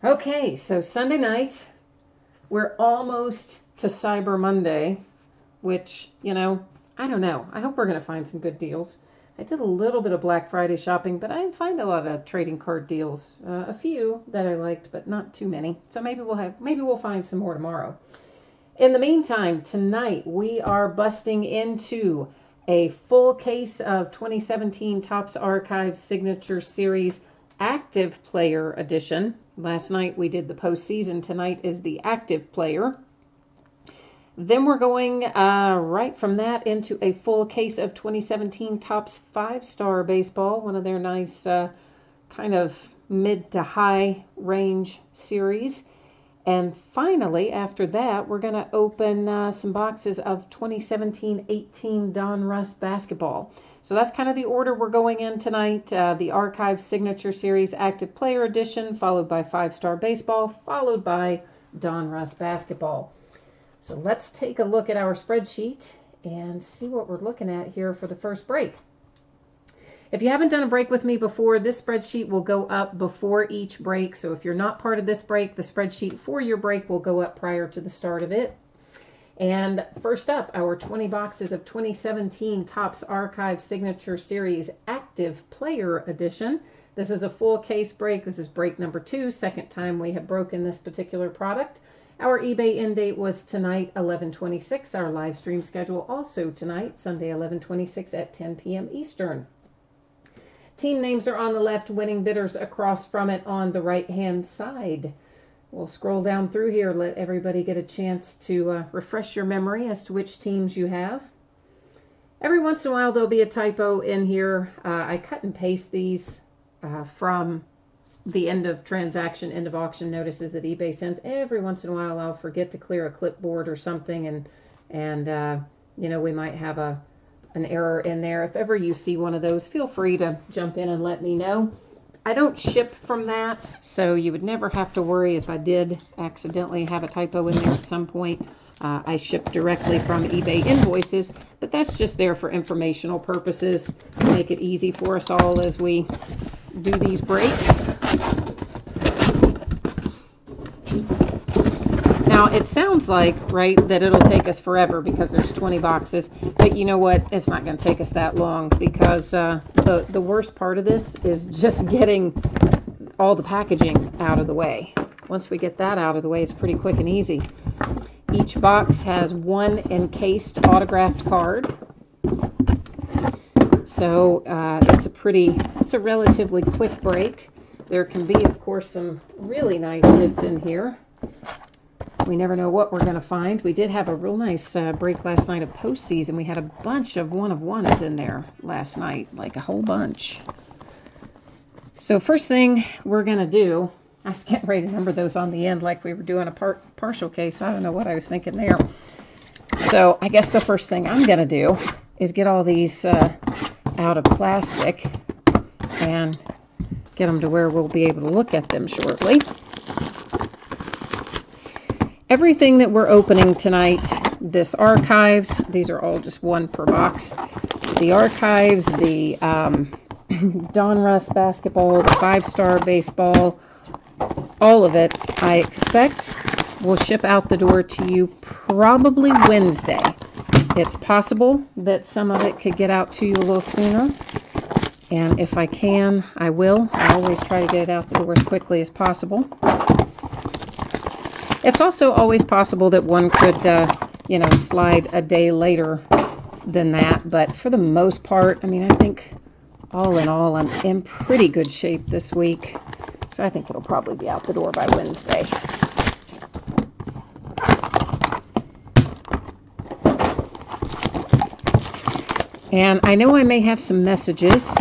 Okay, so Sunday night, we're almost to Cyber Monday, which, I don't know. I hope we're going to find some good deals. I did a little bit of Black Friday shopping, but I didn't find a lot of trading card deals. A few that I liked, but not too many. So maybe we'll find some more tomorrow. In the meantime, tonight we are busting into a full case of 2017 Topps Archives Signature Series Active Player Edition. Last night we did the postseason. Tonight is the active player. Then we're going right from that into a full case of 2017 Topps 5-Star Baseball, one of their nice kind of mid to high range series. And finally, after that, we're going to open some boxes of 2017-18 Donruss Basketball. So that's kind of the order we're going in tonight. The Archive Signature Series Active Player Edition, followed by 5-Star Baseball, followed by Donruss Basketball. So let's take a look at our spreadsheet and see what we're looking at here for the first break. If you haven't done a break with me before, this spreadsheet will go up before each break. So if you're not part of this break, the spreadsheet for your break will go up prior to the start of it. And first up, our 20 boxes of 2017 Topps Archive Signature Series Active Player Edition. This is a full case break. This is break number 2, second time we have broken this particular product. Our eBay end date was tonight, 11/26. Our live stream schedule also tonight, Sunday, 11/26 at 10 p.m. Eastern. Team names are on the left, winning bidders across from it on the right-hand side. We'll scroll down through here, let everybody get a chance to refresh your memory as to which teams you have. Every once in a while, there'll be a typo in here. I cut and paste these from the end of transaction, end of auction notices that eBay sends. Every once in a while, I'll forget to clear a clipboard or something, and we might have an error in there. If ever you see one of those, feel free to jump in and let me know. I don't ship from that, so you would never have to worry if I did accidentally have a typo in there at some point. I ship directly from eBay invoices, but that's just there for informational purposes, make it easy for us all as we do these breaks. Now, it sounds like, right, that it'll take us forever because there's 20 boxes. But you know what? It's not going to take us that long because the worst part of this is just getting all the packaging out of the way. Once we get that out of the way, it's pretty quick and easy. Each box has one encased autographed card. So it's a relatively quick break. There can be, of course, some really nice hits in here. We never know what we're going to find. We did have a real nice break last night of postseason. We had a bunch of one-of-ones in there last night, like a whole bunch. So first thing we're going to do, I was getting ready to number those on the end like we were doing a partial case. I don't know what I was thinking there. So I guess the first thing I'm going to do is get all these out of plastic and get them to where we'll be able to look at them shortly. Everything that we're opening tonight, this Archives, these are all just one per box. The Archives, the Donruss Basketball, the 5-Star Baseball, all of it, I expect, will ship out the door to you probably Wednesday. It's possible that some of it could get out to you a little sooner. And if I can, I will. I always try to get it out the door as quickly as possible. It's also always possible that one could, slide a day later than that. But for the most part, I mean, I think all in all, I'm in pretty good shape this week. So I think it'll probably be out the door by Wednesday. And I know I may have some messages.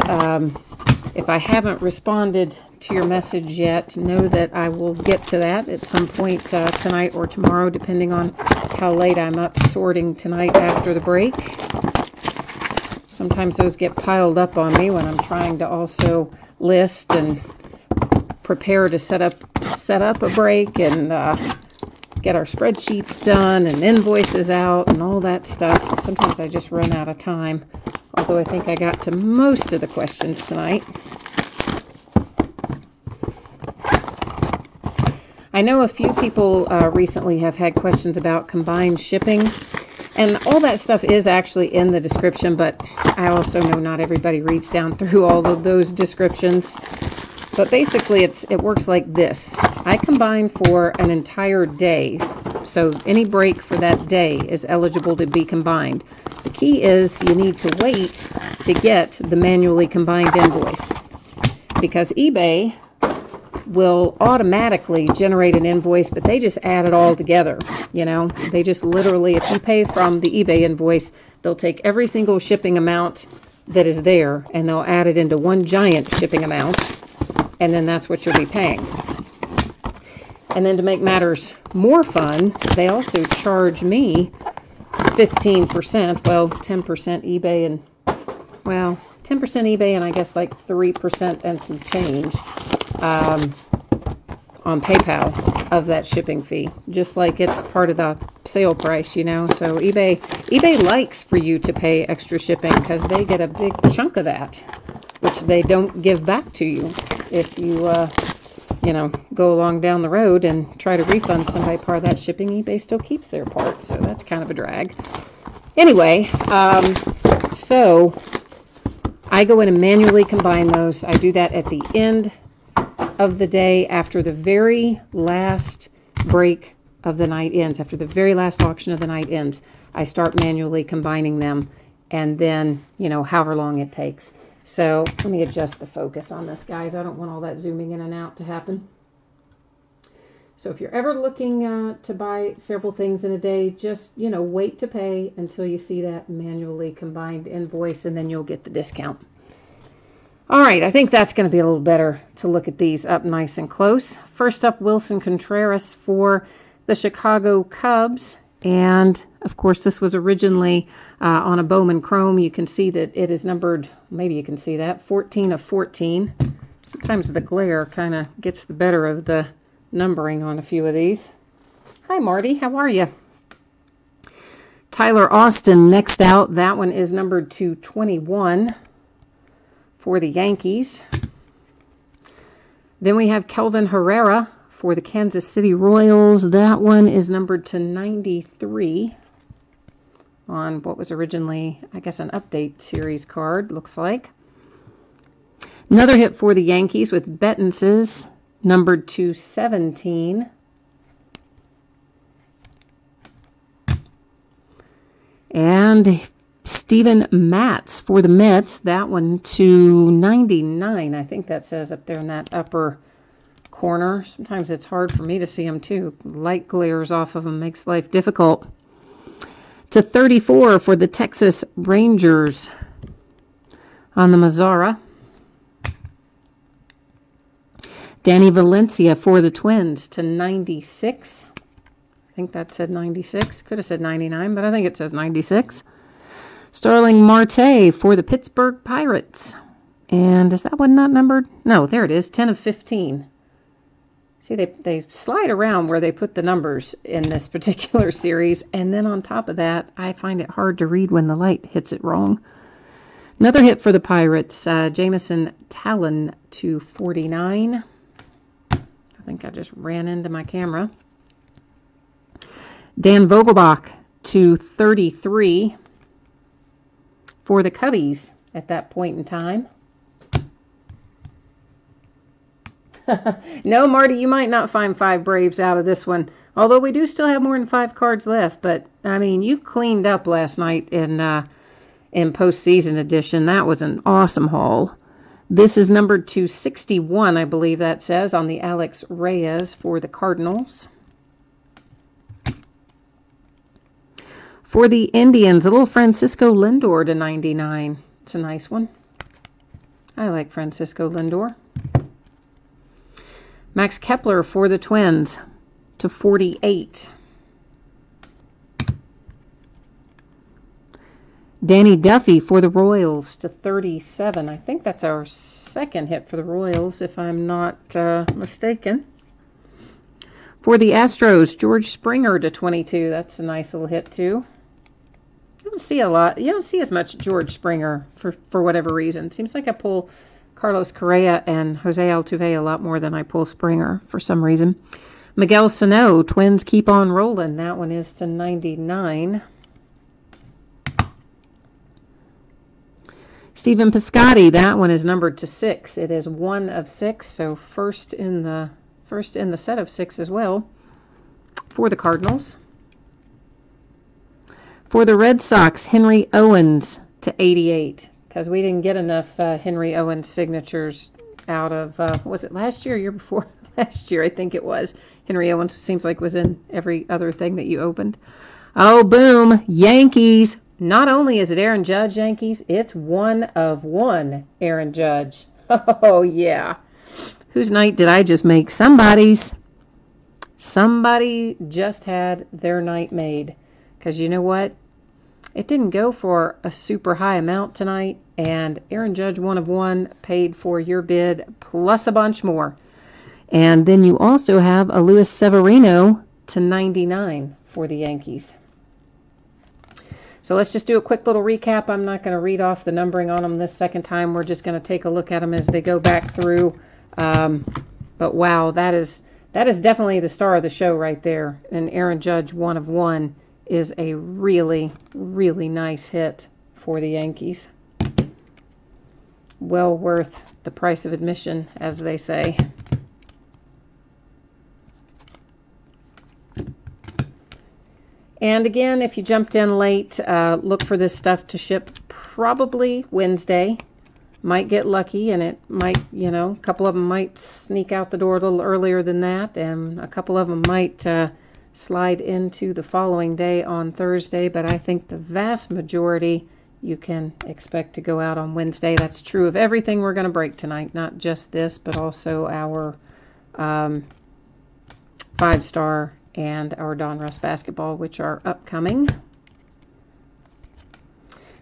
If I haven't responded to your message yet, know that I will get to that at some point tonight or tomorrow, depending on how late I'm up sorting tonight after the break. Sometimes those get piled up on me when I'm trying to also list and prepare to set up a break and get our spreadsheets done and invoices out and all that stuff. Sometimes I just run out of time, although I think I got to most of the questions tonight. I know a few people recently have had questions about combined shipping, and all that stuff is actually in the description, but I also know not everybody reads down through all of those descriptions. But basically, it works like this. I combine for an entire day, so any break for that day is eligible to be combined. The key is you need to wait to get the manually combined invoice, because eBay will automatically generate an invoice, but they just add it all together. You know, they just literally, if you pay from the eBay invoice, they'll take every single shipping amount that is there and they'll add it into one giant shipping amount, and then that's what you'll be paying. And then to make matters more fun, they also charge me 15%, well, 10% eBay and, well, 10% eBay and I guess like 3% and some change on PayPal of that shipping fee, just like it's part of the sale price, you know. So eBay likes for you to pay extra shipping because they get a big chunk of that, which they don't give back to you if you, you know, go along down the road and try to refund somebody part of that shipping. eBay still keeps their part, so that's kind of a drag. Anyway, so I go in and manually combine those. I do that at the end of the day, after the very last break of the night ends, after the very last auction of the night ends. I start manually combining them, and then, you know, however long it takes. So let me adjust the focus on this, guys. I don't want all that zooming in and out to happen. So if you're ever looking to buy several things in a day, just, you know, wait to pay until you see that manually combined invoice, and then you'll get the discount. All right, I think that's going to be a little better to look at these up nice and close. First up, Wilson Contreras for the Chicago Cubs. And, of course, this was originally on a Bowman Chrome. You can see that it is numbered, maybe you can see that, 14 of 14. Sometimes the glare kind of gets the better of the numbering on a few of these. Hi, Marty. How are you? Tyler Austin next out. That one is numbered to 21 for the Yankees. Then we have Kelvin Herrera for the Kansas City Royals. That one is numbered to 93 on what was originally, I guess, an update series card, looks like. Another hit for the Yankees with Bettenses, numbered to 17. And Steven Matz for the Mets, that one to 99. I think that says up there in that upper corner. Sometimes it's hard for me to see them too. Light glares off of them, makes life difficult. To 34 for the Texas Rangers on the Mazzara. Danny Valencia for the Twins to 96. I think that said 96. Could have said 99, but I think it says 96. Starling Marte for the Pittsburgh Pirates. And is that one not numbered? No, there it is, 10 of 15. See, they slide around where they put the numbers in this particular series. And then on top of that, I find it hard to read when the light hits it wrong. Another hit for the Pirates, Jamison Talon to 49. I think I just ran into my camera. Dan Vogelbach to 33 for the Cubbies at that point in time. No, Marty, you might not find 5 Braves out of this one, although we do still have more than 5 cards left. But, I mean, you cleaned up last night in postseason edition. That was an awesome haul. This is numbered to 61, I believe that says, on the Alex Reyes for the Cardinals. For the Indians, a little Francisco Lindor to 99. It's a nice one. I like Francisco Lindor. Max Kepler for the Twins to 48. Danny Duffy for the Royals to 37. I think that's our second hit for the Royals, if I'm not mistaken. For the Astros, George Springer to 22. That's a nice little hit, too. You don't see a lot. You don't see as much George Springer for whatever reason. It seems like I pull Carlos Correa and Jose Altuve a lot more than I pull Springer for some reason. Miguel Sano, Twins keep on rolling. That one is to 99. Stephen Piscotty, that one is numbered to 6. It is 1 of 6, so first in the set of 6 as well for the Cardinals. For the Red Sox, Henry Owens to 88, because we didn't get enough Henry Owens signatures out of, was it last year or year before? Last year, I think it was. Henry Owens seems like was in every other thing that you opened. Oh, boom. Yankees. Not only is it Aaron Judge Yankees, it's 1 of 1 Aaron Judge. Oh, yeah. Whose night did I just make? Somebody's. Somebody just had their night made. Because you know what? It didn't go for a super high amount tonight. And Aaron Judge 1 of 1 paid for your bid plus a bunch more. And then you also have a Luis Severino to 99 for the Yankees. So let's just do a quick little recap. I'm not going to read off the numbering on them this second time. We're just going to take a look at them as they go back through. But wow, that is definitely the star of the show right there. And Aaron Judge 1 of 1 is a really, really nice hit for the Yankees. Well worth the price of admission, as they say. And again, if you jumped in late, look for this stuff to ship probably Wednesday. Might get lucky, and it might, a couple of them might sneak out the door a little earlier than that, and a couple of them might slide into the following day on Thursday, but I think the vast majority you can expect to go out on Wednesday. That's true of everything we're going to break tonight, not just this, but also our 5-star and our Donruss Basketball, which are upcoming.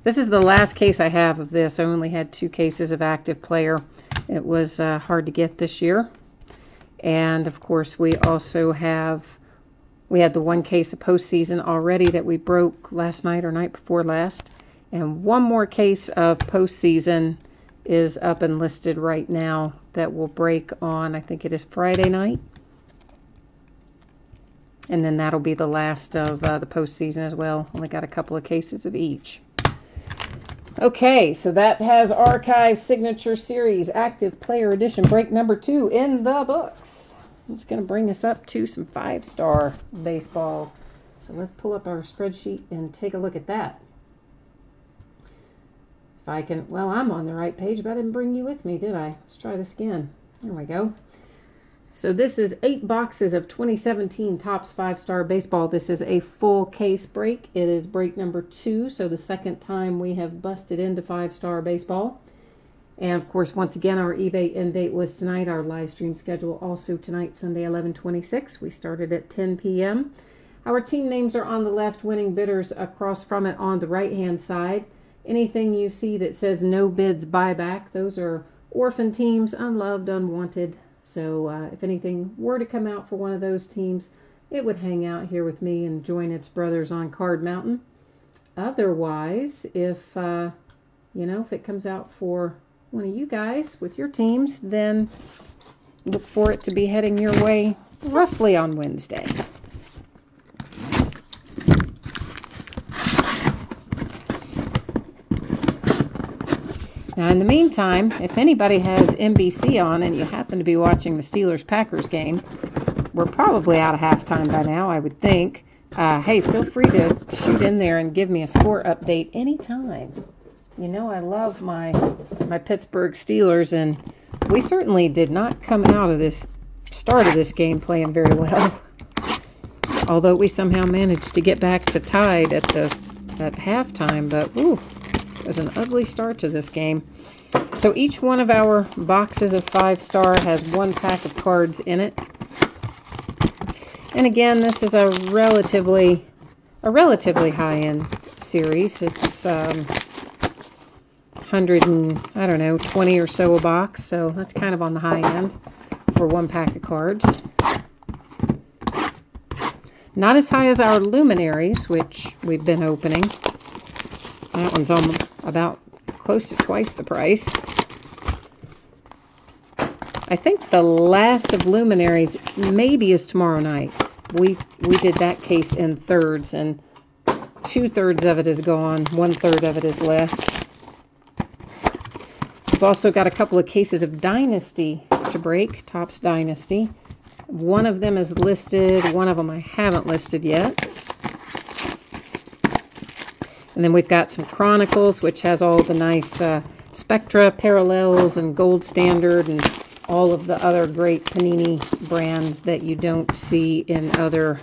This is the last case I have of this. I only had 2 cases of active player. It was hard to get this year. And, of course, we also had the 1 case of postseason already that we broke last night or night before last. And 1 more case of postseason is up and listed right now that will break on, I think it is Friday night. And then that'll be the last of the postseason as well. Only got a couple of cases of each. Okay, so that has Archive Signature Series Active Player Edition break number 2 in the books. It's going to bring us up to some 5-star baseball. So let's pull up our spreadsheet and take a look at that. If I can, well, I'm on the right page, but I didn't bring you with me, did I? Let's try this again. There we go. So this is 8 boxes of 2017 Topps 5-Star Baseball. This is a full case break. It is break number 2, so the second time we have busted into 5-Star Baseball. And, of course, once again, our eBay end date was tonight. Our live stream schedule also tonight, Sunday, 11/26. We started at 10 p.m. Our team names are on the left, winning bidders across from it on the right-hand side. Anything you see that says no bids buyback, those are orphan teams, unloved, unwanted. So if anything were to come out for one of those teams, it would hang out here with me and join its brothers on Card Mountain. Otherwise, if it comes out for one of you guys with your teams, then look for it to be heading your way roughly on Wednesday. Now, in the meantime, if anybody has NBC on and you happen to be watching the Steelers-Packers game, we're probably out of halftime by now, I would think. Hey, feel free to shoot in there and give me a score update anytime. You know I love my Pittsburgh Steelers, and we certainly did not come out of this start of this game playing very well. Although we somehow managed to get back to tied at halftime, but ooh, it was an ugly start to this game. So each one of our boxes of 5-star has 1 pack of cards in it. And again, this is a relatively high-end series. It's 120 or so a box, so that's kind of on the high end for 1 pack of cards. Not as high as our luminaries, which we've been opening. That one's almost about close to twice the price. I think the last of Luminaries maybe is tomorrow night. We did that case in thirds, and 2/3 of it is gone. 1/3 of it is left. We've also got a couple of cases of Dynasty to break, Topps Dynasty. One of them is listed. One of them I haven't listed yet. And then we've got some Chronicles, which has all the nice Spectra, Parallels, and Gold Standard, and all of the other great Panini brands that you don't see in other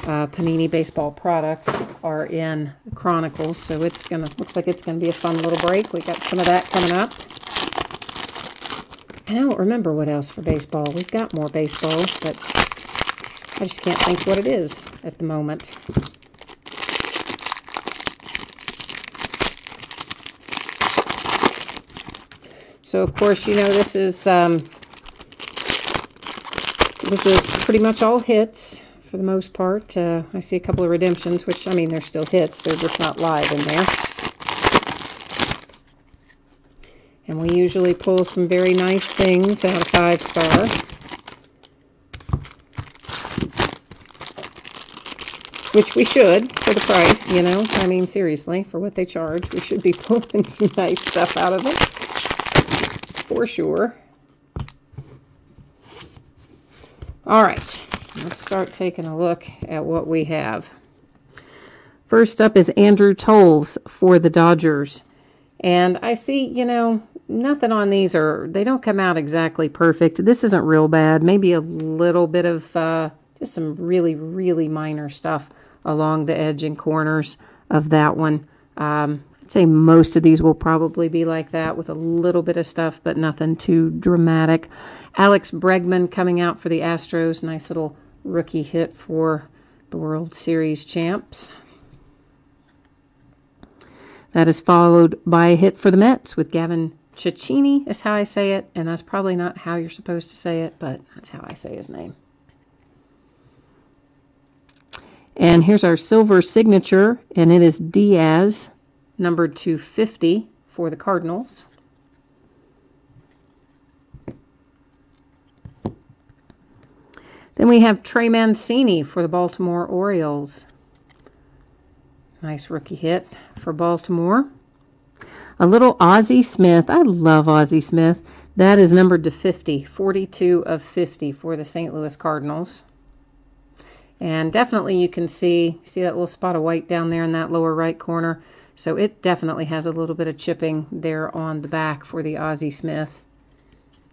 Panini baseball products are in the Chronicles. So it's looks like it's gonna be a fun little break. We got some of that coming up. I don't remember what else for baseball. We've got more baseball, but I just can't think what it is at the moment. So of course, you know, this is pretty much all hits for the most part. I see a couple of redemptions, which, I mean, they're still hits. They're just not live in there. And we usually pull some very nice things out of 5-star. Which we should, for the price, you know. I mean, seriously, for what they charge, we should be pulling some nice stuff out of it. For sure. All right, let's start taking a look at what we have. First up is Andrew Tolles for the Dodgers. And I see, you know, nothing on these they don't come out exactly perfect. This isn't real bad. Maybe a little bit of just some really, really minor stuff along the edge and corners of that one. I'd say most of these will probably be like that with a little bit of stuff, but nothing too dramatic. Alex Bregman coming out for the Astros. Nice little rookie hit for the World Series champs. That is followed by a hit for the Mets with Gavin Cecchini, is how I say it, and that's probably not how you're supposed to say it, but that's how I say his name. And here's our silver signature, and it is Diaz, numbered to 50 for the Cardinals. Then we have Trey Mancini for the Baltimore Orioles. Nice rookie hit for Baltimore. A little Ozzie Smith. I love Ozzie Smith. That is numbered to 50. 42 of 50 for the St. Louis Cardinals. And definitely you can see that little spot of white down there in that lower right corner. So it definitely has a little bit of chipping there on the back for the Ozzie Smith.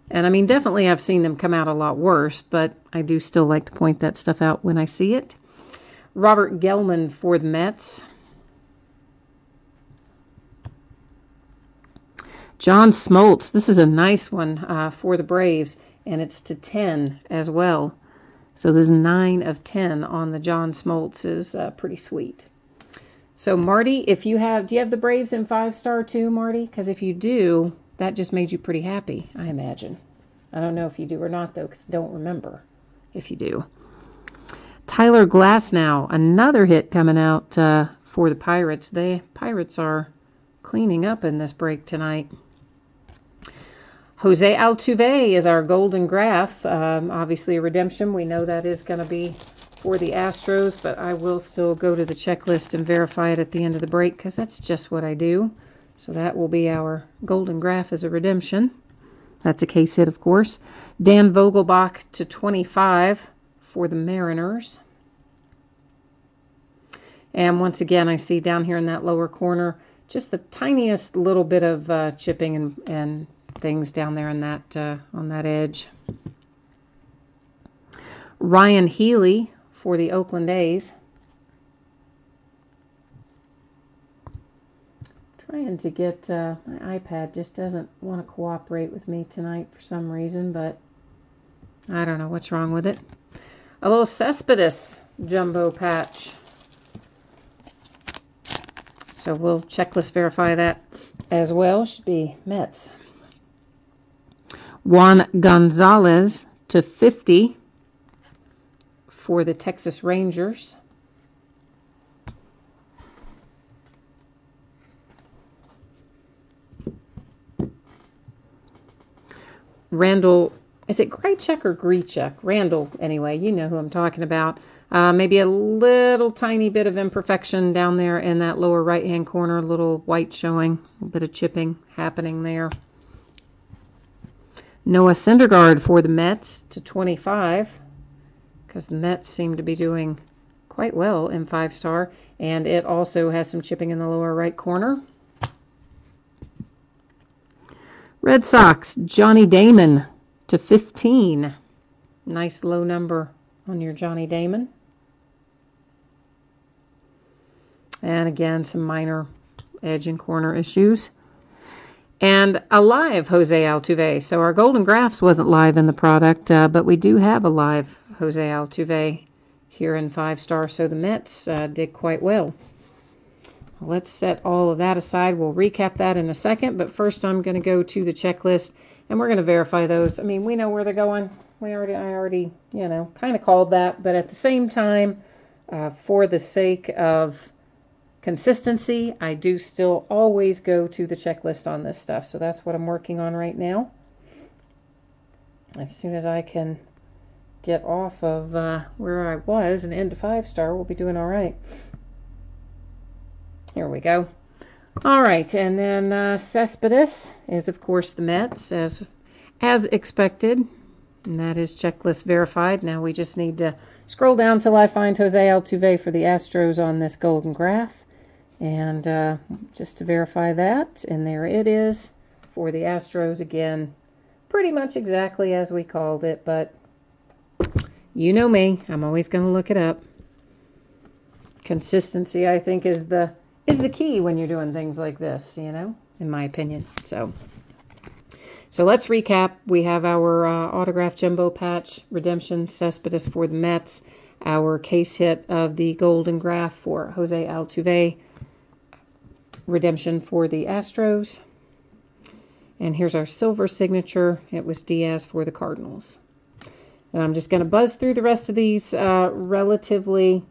And I mean, definitely I've seen them come out a lot worse, but I do still like to point that stuff out when I see it. Robert Gelman for the Mets. John Smoltz. This is a nice one for the Braves, and it's to 10 as well. So this 9 of 10 on the John Smoltz is pretty sweet. So Marty, do you have the Braves in 5-star too, Marty? Because if you do, that just made you pretty happy, I imagine. I don't know if you do or not, though, because I don't remember if you do. Tyler Glasnow, another hit coming out for the Pirates. The Pirates are cleaning up in this break tonight. Jose Altuve is our golden graph. Obviously a redemption. We know that is going to be for the Astros, but I will still go to the checklist and verify it at the end of the break because that's just what I do. So that will be our golden graph as a redemption. That's a case hit, of course. Dan Vogelbach to 25 for the Mariners. And once again, I see down here in that lower corner just the tiniest little bit of chipping and things down there in that on that edge. Ryan Healy for the Oakland A's. Trying to get my iPad just doesn't want to cooperate with me tonight for some reason, but I don't know what's wrong with it. A little Cespedes jumbo patch. So we'll checklist verify that as well. Should be Mets. Juan Gonzalez to 50 for the Texas Rangers. Randall is it Greichuk or Griechuk? Randall, anyway, you know who I'm talking about. Maybe a little tiny bit of imperfection down there in that lower right-hand corner, a little white showing, a little bit of chipping happening there. Noah Syndergaard for the Mets to 25, because the Mets seem to be doing quite well in 5-star, and it also has some chipping in the lower right corner. Red Sox, Johnny Damon to 15. Nice low number on your Johnny Damon. And again, some minor edge and corner issues. And a live Jose Altuve. So our Golden Graphs wasn't live in the product, but we do have a live Jose Altuve here in 5-star. So the Mets did quite well. Let's set all of that aside. We'll recap that in a second, but first I'm going to go to the checklist, and we're going to verify those. I mean, we know where they're going. I already, you know, kind of called that, but at the same time, for the sake of consistency, I do still always go to the checklist on this stuff. So that's what I'm working on right now. As soon as I can get off of where I was and into 5-star, we'll be doing all right. Here we go. All right, and then Cespedes is, of course, the Mets, as expected. And that is checklist verified. Now we just need to scroll down till I find Jose Altuve for the Astros on this Golden Graph. And just to verify that, and there it is for the Astros again. Pretty much exactly as we called it, but you know me, I'm always going to look it up. Consistency, I think, is the key when you're doing things like this, you know, in my opinion. So let's recap. We have our autograph jumbo patch redemption Cespedes for the Mets, our case hit of the Golden Graph for Jose Altuve, redemption for the Astros, and here's our silver signature. It was Diaz for the Cardinals. And I'm just going to buzz through the rest of these relatively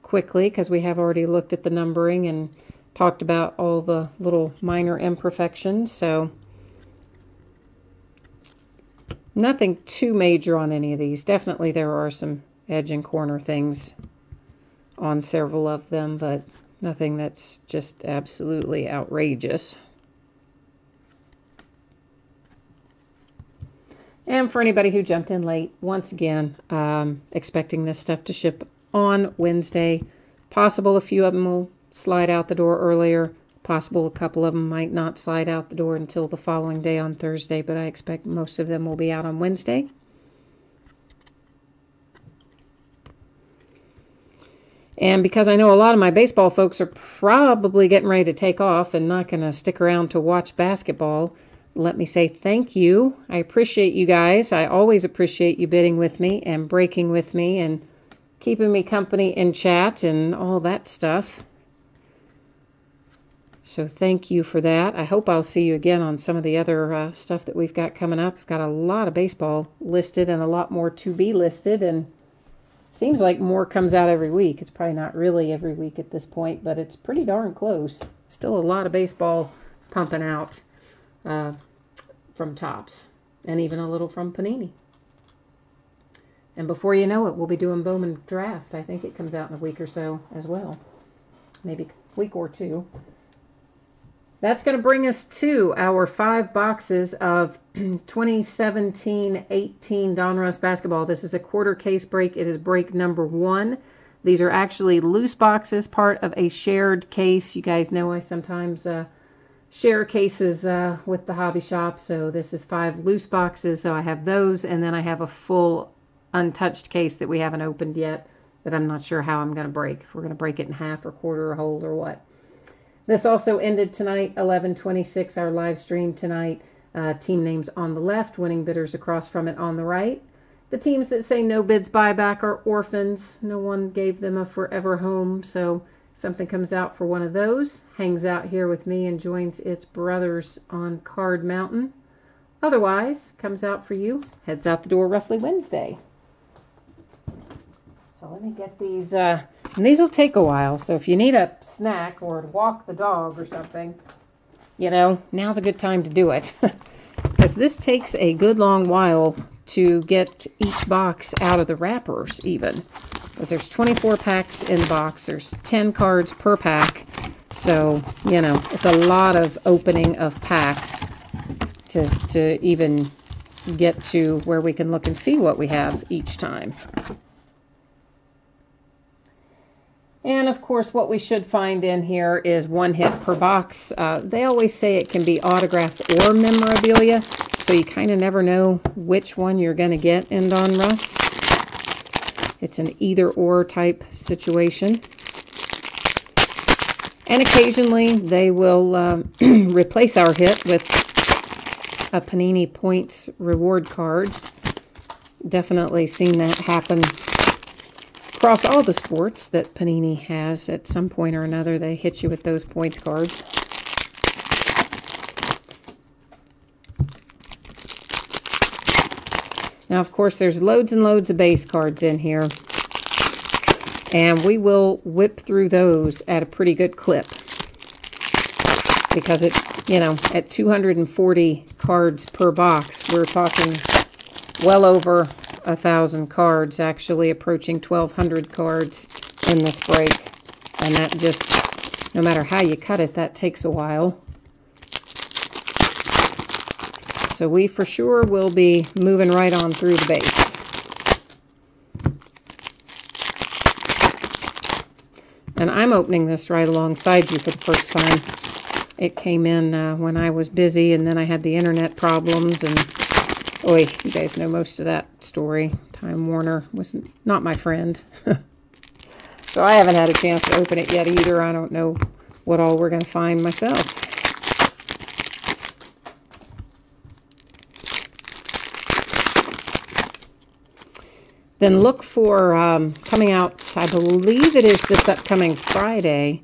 quickly because we have already looked at the numbering and talked about all the little minor imperfections. So nothing too major on any of these. Definitely there are some edge and corner things on several of them, but nothing that's just absolutely outrageous. And for anybody who jumped in late, once again, expecting this stuff to ship on Wednesday. Possible a few of them will slide out the door earlier. Possible a couple of them might not slide out the door until the following day on Thursday, but I expect most of them will be out on Wednesday. And because I know a lot of my baseball folks are probably getting ready to take off and not going to stick around to watch basketball, let me say thank you. I appreciate you guys. I always appreciate you bidding with me and breaking with me and keeping me company in chat and all that stuff. So thank you for that. I hope I'll see you again on some of the other stuff that we've got coming up. We've got a lot of baseball listed and a lot more to be listed, and seems like more comes out every week. It's probably not really every week at this point, but it's pretty darn close. Still a lot of baseball pumping out from Topps, and even a little from Panini. And before you know it, we'll be doing Bowman Draft. I think it comes out in a week or so as well. Maybe a week or two. That's going to bring us to our 5 boxes of 2017-18 Donruss Basketball. This is a quarter case break. It is break number 1. These are actually loose boxes, part of a shared case. You guys know I sometimes share cases with the hobby shop. So this is 5 loose boxes. So I have those, and then I have a full untouched case that we haven't opened yet that I'm not sure how I'm going to break. If we're going to break it in half or quarter or whole or what. This also ended tonight, 11:26, our live stream tonight. Team names on the left, winning bidders across from it on the right. The teams that say no bids buyback are orphans. No one gave them a forever home, so something comes out for one of those, hangs out here with me and joins its brothers on Card Mountain. Otherwise, comes out for you, heads out the door roughly Wednesday. So let me get these, and these will take a while, so if you need a snack or to walk the dog or something, you know, now's a good time to do it. Because this takes a good long while to get each box out of the wrappers even. Because there's 24 packs in the box. There's 10 cards per pack. So, you know, it's a lot of opening of packs to even get to where we can look and see what we have each time. And of course, what we should find in here is 1 hit per box. They always say it can be autographed or memorabilia, so you kind of never know which one you're going to get in Donruss. It's an either-or type situation. And occasionally, they will replace our hit with a Panini Points reward card. Definitely seen that happen across all the sports that Panini has. At some point or another, they hit you with those points cards. Now, of course, there's loads and loads of base cards in here, and we will whip through those at a pretty good clip because it, you know, at 240 cards per box, we're talking well over 1,000 cards, actually approaching 1,200 cards in this break. And that just, no matter how you cut it, that takes a while. So we for sure will be moving right on through the base. And I'm opening this right alongside you for the first time. It came in when I was busy, and then I had the internet problems, and boy, you guys know most of that story. Time Warner was not my friend. So I haven't had a chance to open it yet either. I don't know what all we're going to find myself. Then look for coming out, I believe it is this upcoming Friday,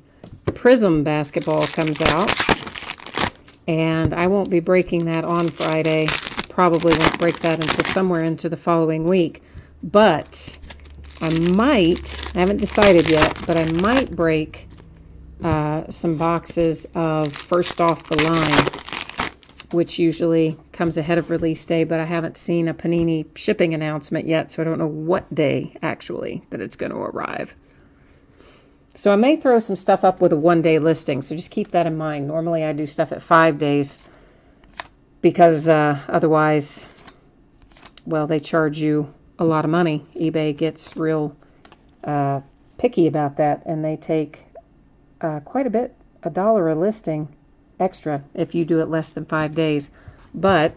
Prism Basketball comes out. And I won't be breaking that on Friday. Probably won't break that until somewhere into the following week. But I haven't decided yet, but I might break some boxes of First Off the Line, which usually comes ahead of release day, but I haven't seen a Panini shipping announcement yet, so I don't know what day actually that it's going to arrive. So I may throw some stuff up with a 1-day listing, so just keep that in mind. Normally I do stuff at 5 days because otherwise, well, they charge you a lot of money. eBay gets real picky about that, and they take quite a bit, $1 a listing extra if you do it less than 5 days. But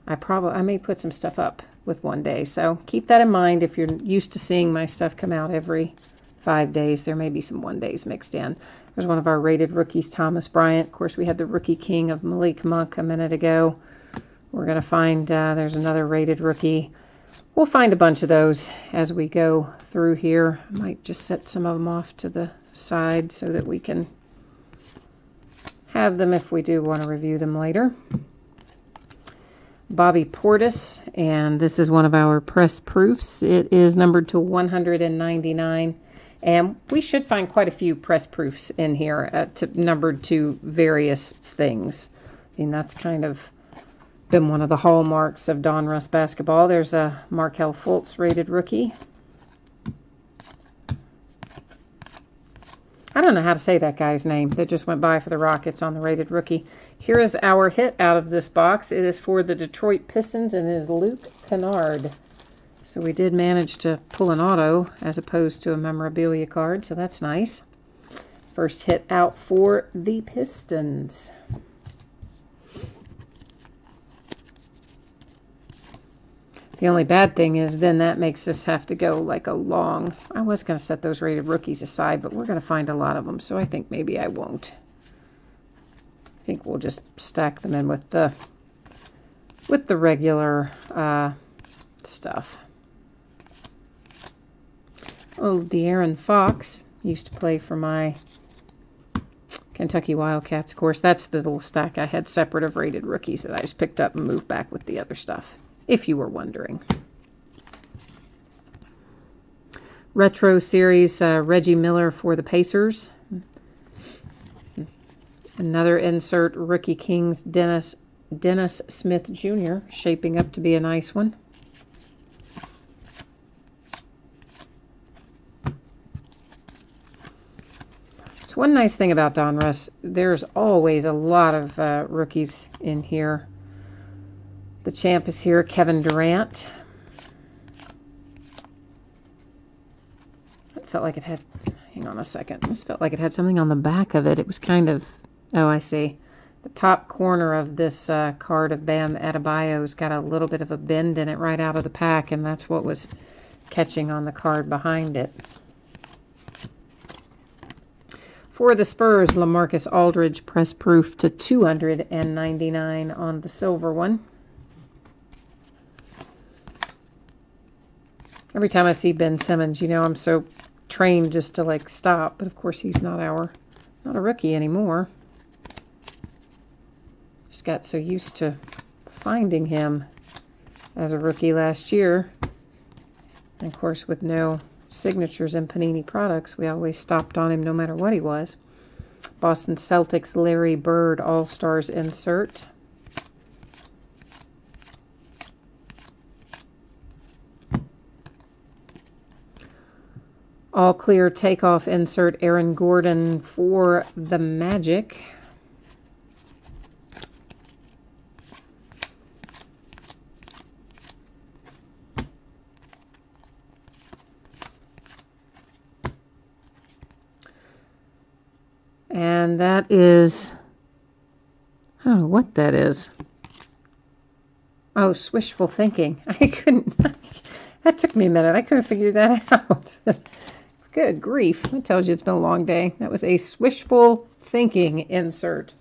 I may put some stuff up with 1 day, so keep that in mind. If you're used to seeing my stuff come out every 5 days, there may be some 1 days mixed in. There's one of our rated rookies, Thomas Bryant. Of course, we had the Rookie King of Malik Monk a minute ago. We're going to find, there's another rated rookie. We'll find a bunch of those as we go through here. I might just set some of them off to the side so that we can have them if we do want to review them later. Bobby Portis, and this is one of our press proofs. It is numbered to 199, and we should find quite a few press proofs in here numbered to various things. I mean, that's kind of been one of the hallmarks of Donruss Basketball. There's a Markelle Fultz rated rookie. I don't know how to say that guy's name that just went by for the Rockets on the rated rookie. Here is our hit out of this box. It is for the Detroit Pistons, and it is Luke Kennard. So we did manage to pull an auto as opposed to a memorabilia card, so that's nice. First hit out for the Pistons. The only bad thing is then that makes us have to go like a long... I was going to set those rated rookies aside, but we're going to find a lot of them, so I think maybe I won't. I think we'll just stack them in with the regular stuff. Oh, De'Aaron Fox used to play for my Kentucky Wildcats, of course. That's the little stack I had separate of rated rookies that I just picked up and moved back with the other stuff, if you were wondering. Retro Series, Reggie Miller for the Pacers. Another insert, Rookie Kings, Dennis Dennis Smith Jr., shaping up to be a nice one. So one nice thing about Donruss, there's always a lot of rookies in here. The champ is here, Kevin Durant. It felt like it had, hang on a second, this felt like it had something on the back of it. It was kind of, oh, I see. The top corner of this card of Bam Adebayo's got a little bit of a bend in it right out of the pack, and that's what was catching on the card behind it. For the Spurs, LaMarcus Aldridge, press proof to 299 on the silver one. Every time I see Ben Simmons, you know, I'm so trained just to like stop, but of course he's not a rookie anymore. Just got so used to finding him as a rookie last year. And of course, with no signatures in Panini products, we always stopped on him no matter what he was. Boston Celtics, Larry Bird, All-Stars insert. All clear takeoff insert, Aaron Gordon for the Magic. And that is, I don't know what that is. Oh, wishful thinking. I couldn't, that took me a minute. I couldn't figure that out. Good grief. That tells you it's been a long day. That was a wishful thinking insert.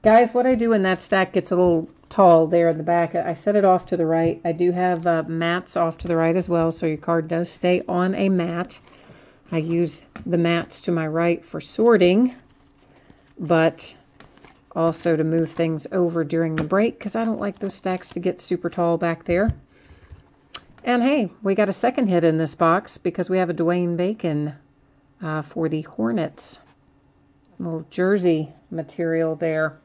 Guys, what I do when that stack gets a little tall there in the back, I set it off to the right. I do have mats off to the right as well, so your card does stay on a mat. I use the mats to my right for sorting, but also to move things over during the break because I don't like those stacks to get super tall back there. And hey, we got a second hit in this box because we have a Dwayne Bacon for the Hornets. A little jersey material there.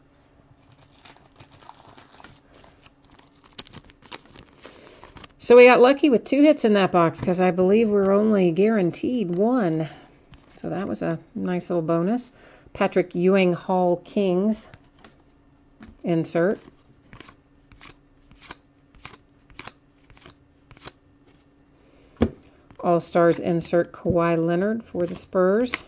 So we got lucky with 2 hits in that box because I believe we're only guaranteed 1. So that was a nice little bonus. Patrick Ewing Hall Kings insert. All-Stars insert, Kawhi Leonard for the Spurs.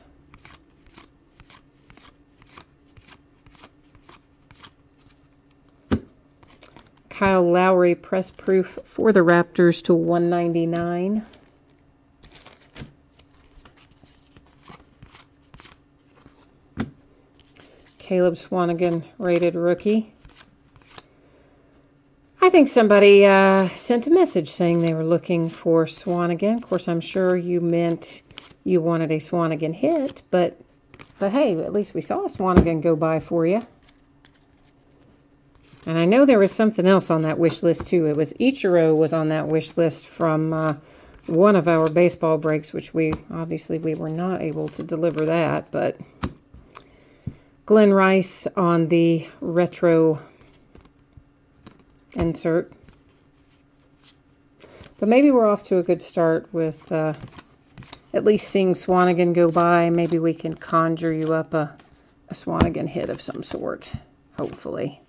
Kyle Lowry press proof for the Raptors to 199. Caleb Swanigan rated rookie. I think somebody sent a message saying they were looking for Swanigan. Of course, I'm sure you meant you wanted a Swanigan hit, but hey, at least we saw a Swanigan go by for you. And I know there was something else on that wish list too. It was Ichiro was on that wish list from one of our baseball breaks, which we were not able to deliver that, but Glenn Rice on the retro insert. But maybe we're off to a good start with at least seeing Swanigan go by. Maybe we can conjure you up a Swanigan hit of some sort, hopefully.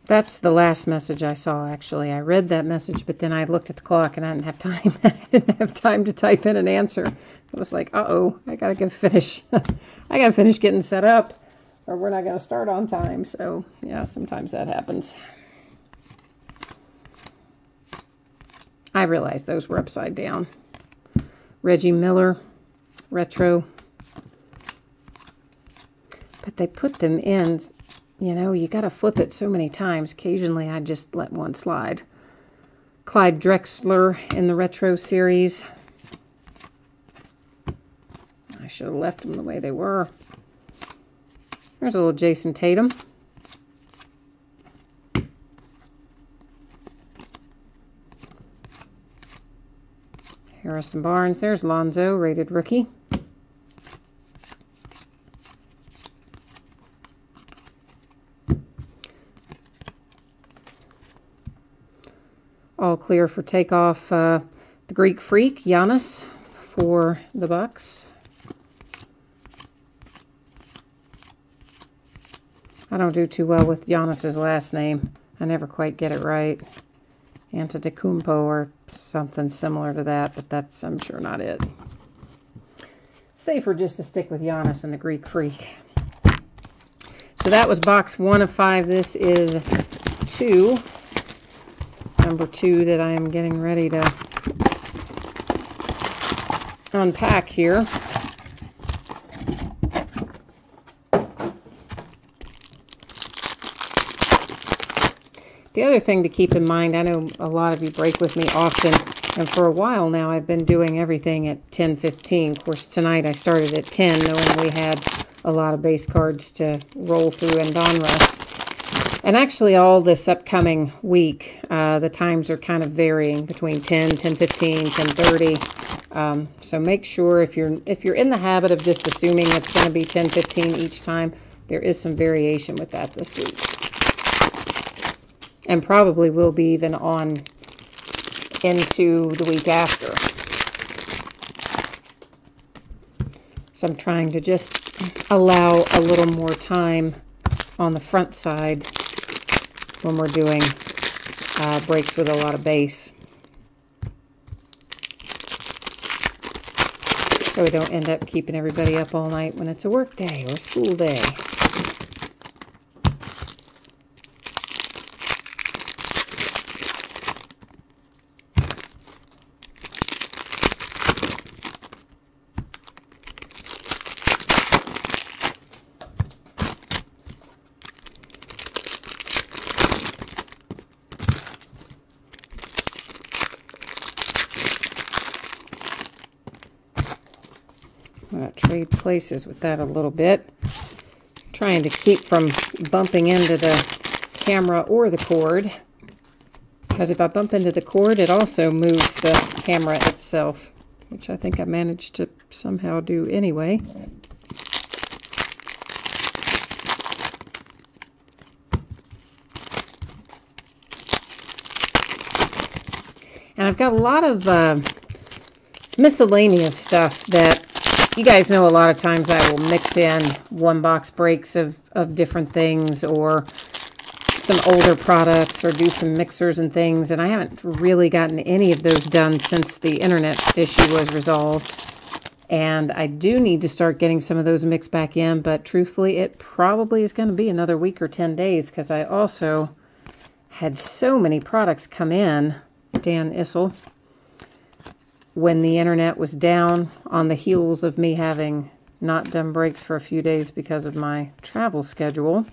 That's the last message I saw, actually. I read that message, but then I looked at the clock and I didn't have time. I didn't have time to type in an answer. It was like, uh-oh, I gotta go finish. I gotta finish getting set up, or we're not gonna start on time. So, yeah, sometimes that happens. I realized those were upside down. Reggie Miller, retro. But they put them in. You know, you got to flip it so many times. Occasionally, I just let one slide. Clyde Drexler in the retro series. I should have left them the way they were. There's a little Jason Tatum. Harrison Barnes. There's Lonzo, rated rookie. all clear for takeoff. The Greek Freak, Giannis, for the Bucks. I don't do too well with Giannis's last name. I never quite get it right. Antetokounmpo or something similar to that, but that's, I'm sure, not it. Safer just to stick with Giannis and the Greek Freak. So that was box 1 of 5. This is 2. Number 2 that I am getting ready to unpack here. The other thing to keep in mind, I know a lot of you break with me often, and for a while now I've been doing everything at 10:15. Of course, tonight I started at 10, knowing we had a lot of base cards to roll through in Donruss. And actually all this upcoming week, the times are kind of varying between 10, 10:15, 10:30. So make sure if you're in the habit of just assuming it's going to be 10:15 each time, there is some variation with that this week. And probably will be even on into the week after. So I'm trying to just allow a little more time on the front side when we're doing breaks with a lot of base. So we don't end up keeping everybody up all night when it's a work day or a school day. I'm going to trade places with that a little bit. Trying to keep from bumping into the camera or the cord. Because if I bump into the cord, it also moves the camera itself. Which I think I managed to somehow do anyway. And I've got a lot of miscellaneous stuff that you guys know a lot of times I will mix in one box breaks of different things or some older products or do some mixers and things. And I haven't really gotten any of those done since the internet issue was resolved. And I do need to start getting some of those mixed back in. But truthfully, it probably is going to be another week or 10 days because I also had so many products come in, Dan Issel, when the internet was down on the heels of me having not done breaks for a few days because of my travel schedule.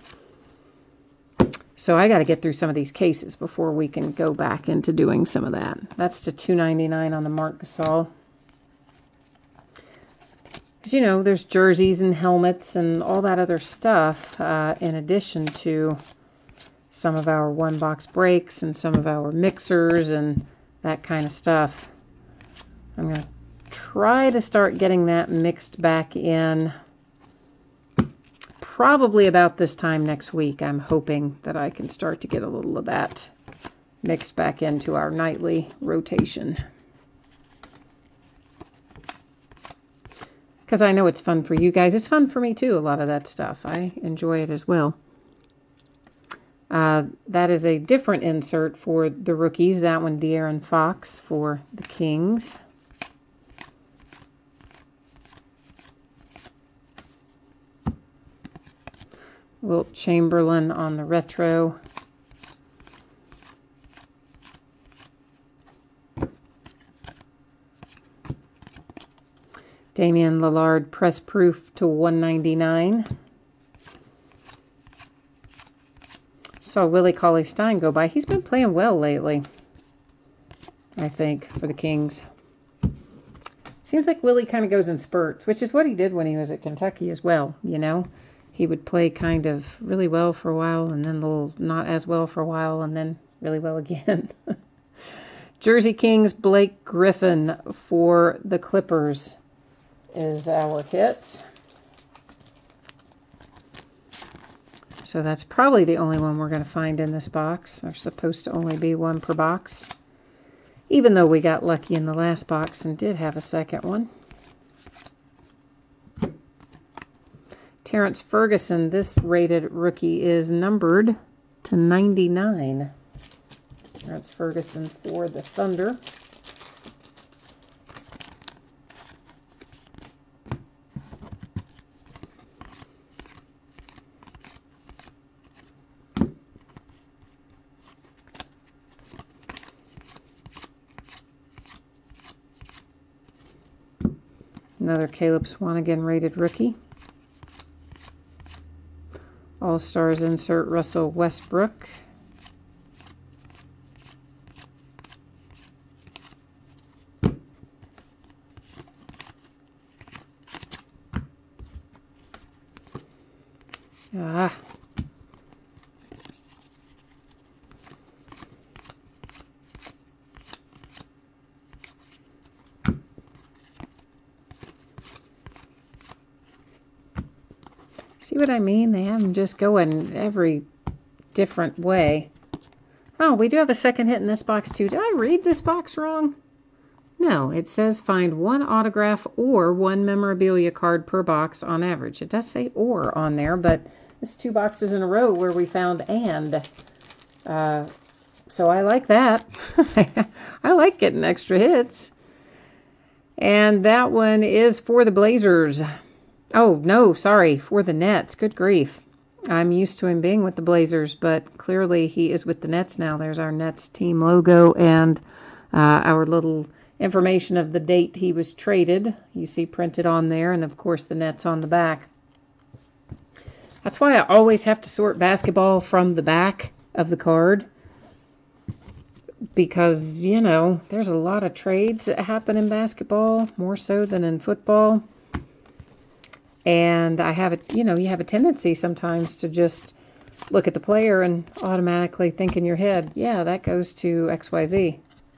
So I got to get through some of these cases before we can go back into doing some of that. That's to $2.99 on the Marc Gasol. Because, you know, there's jerseys and helmets and all that other stuff in addition to some of our one-box breaks and some of our mixers and that kind of stuff. I'm going to try to start getting that mixed back in probably about this time next week. I'm hoping that I can start to get a little of that mixed back into our nightly rotation. Because I know it's fun for you guys. It's fun for me too, a lot of that stuff. I enjoy it as well. That is a different insert for the rookies. That one, De'Aaron Fox for the Kings. Wilt Chamberlain on the retro. Damian Lillard press proof to $1.99. Saw Willie Cauley-Stein go by. He's been playing well lately, I think, for the Kings. Seems like Willie kind of goes in spurts, which is what he did when he was at Kentucky as well, you know. He would play kind of really well for a while and then a little not as well for a while and then really well again. Jersey Kings, Blake Griffin for the Clippers is our hit. So that's probably the only one we're going to find in this box. There's supposed to only be one per box. even though we got lucky in the last box and did have a second one. Terrence Ferguson, this rated rookie is numbered to 99. Terrence Ferguson for the Thunder. Another Caleb Swanigan rated rookie. All-Stars insert Russell Westbrook. See what I mean? They have them just going every different way. Oh, we do have a second hit in this box too. Did I read this box wrong? No, it says find one autograph or one memorabilia card per box on average. It does say or on there, but it's 2 boxes in a row where we found and. So I like that. I like getting extra hits. And that one is for the Blazers. Oh, no, sorry, for the Nets. Good grief. I'm used to him being with the Blazers, but clearly he is with the Nets now. There's our Nets team logo and our little information of the date he was traded. You see printed on there, and of course the Nets on the back. That's why I always have to sort basketball from the back of the card. Because, you know, there's a lot of trades that happen in basketball, more so than in football. And I have you have a tendency sometimes to just look at the player and automatically think in your head, yeah, that goes to XYZ.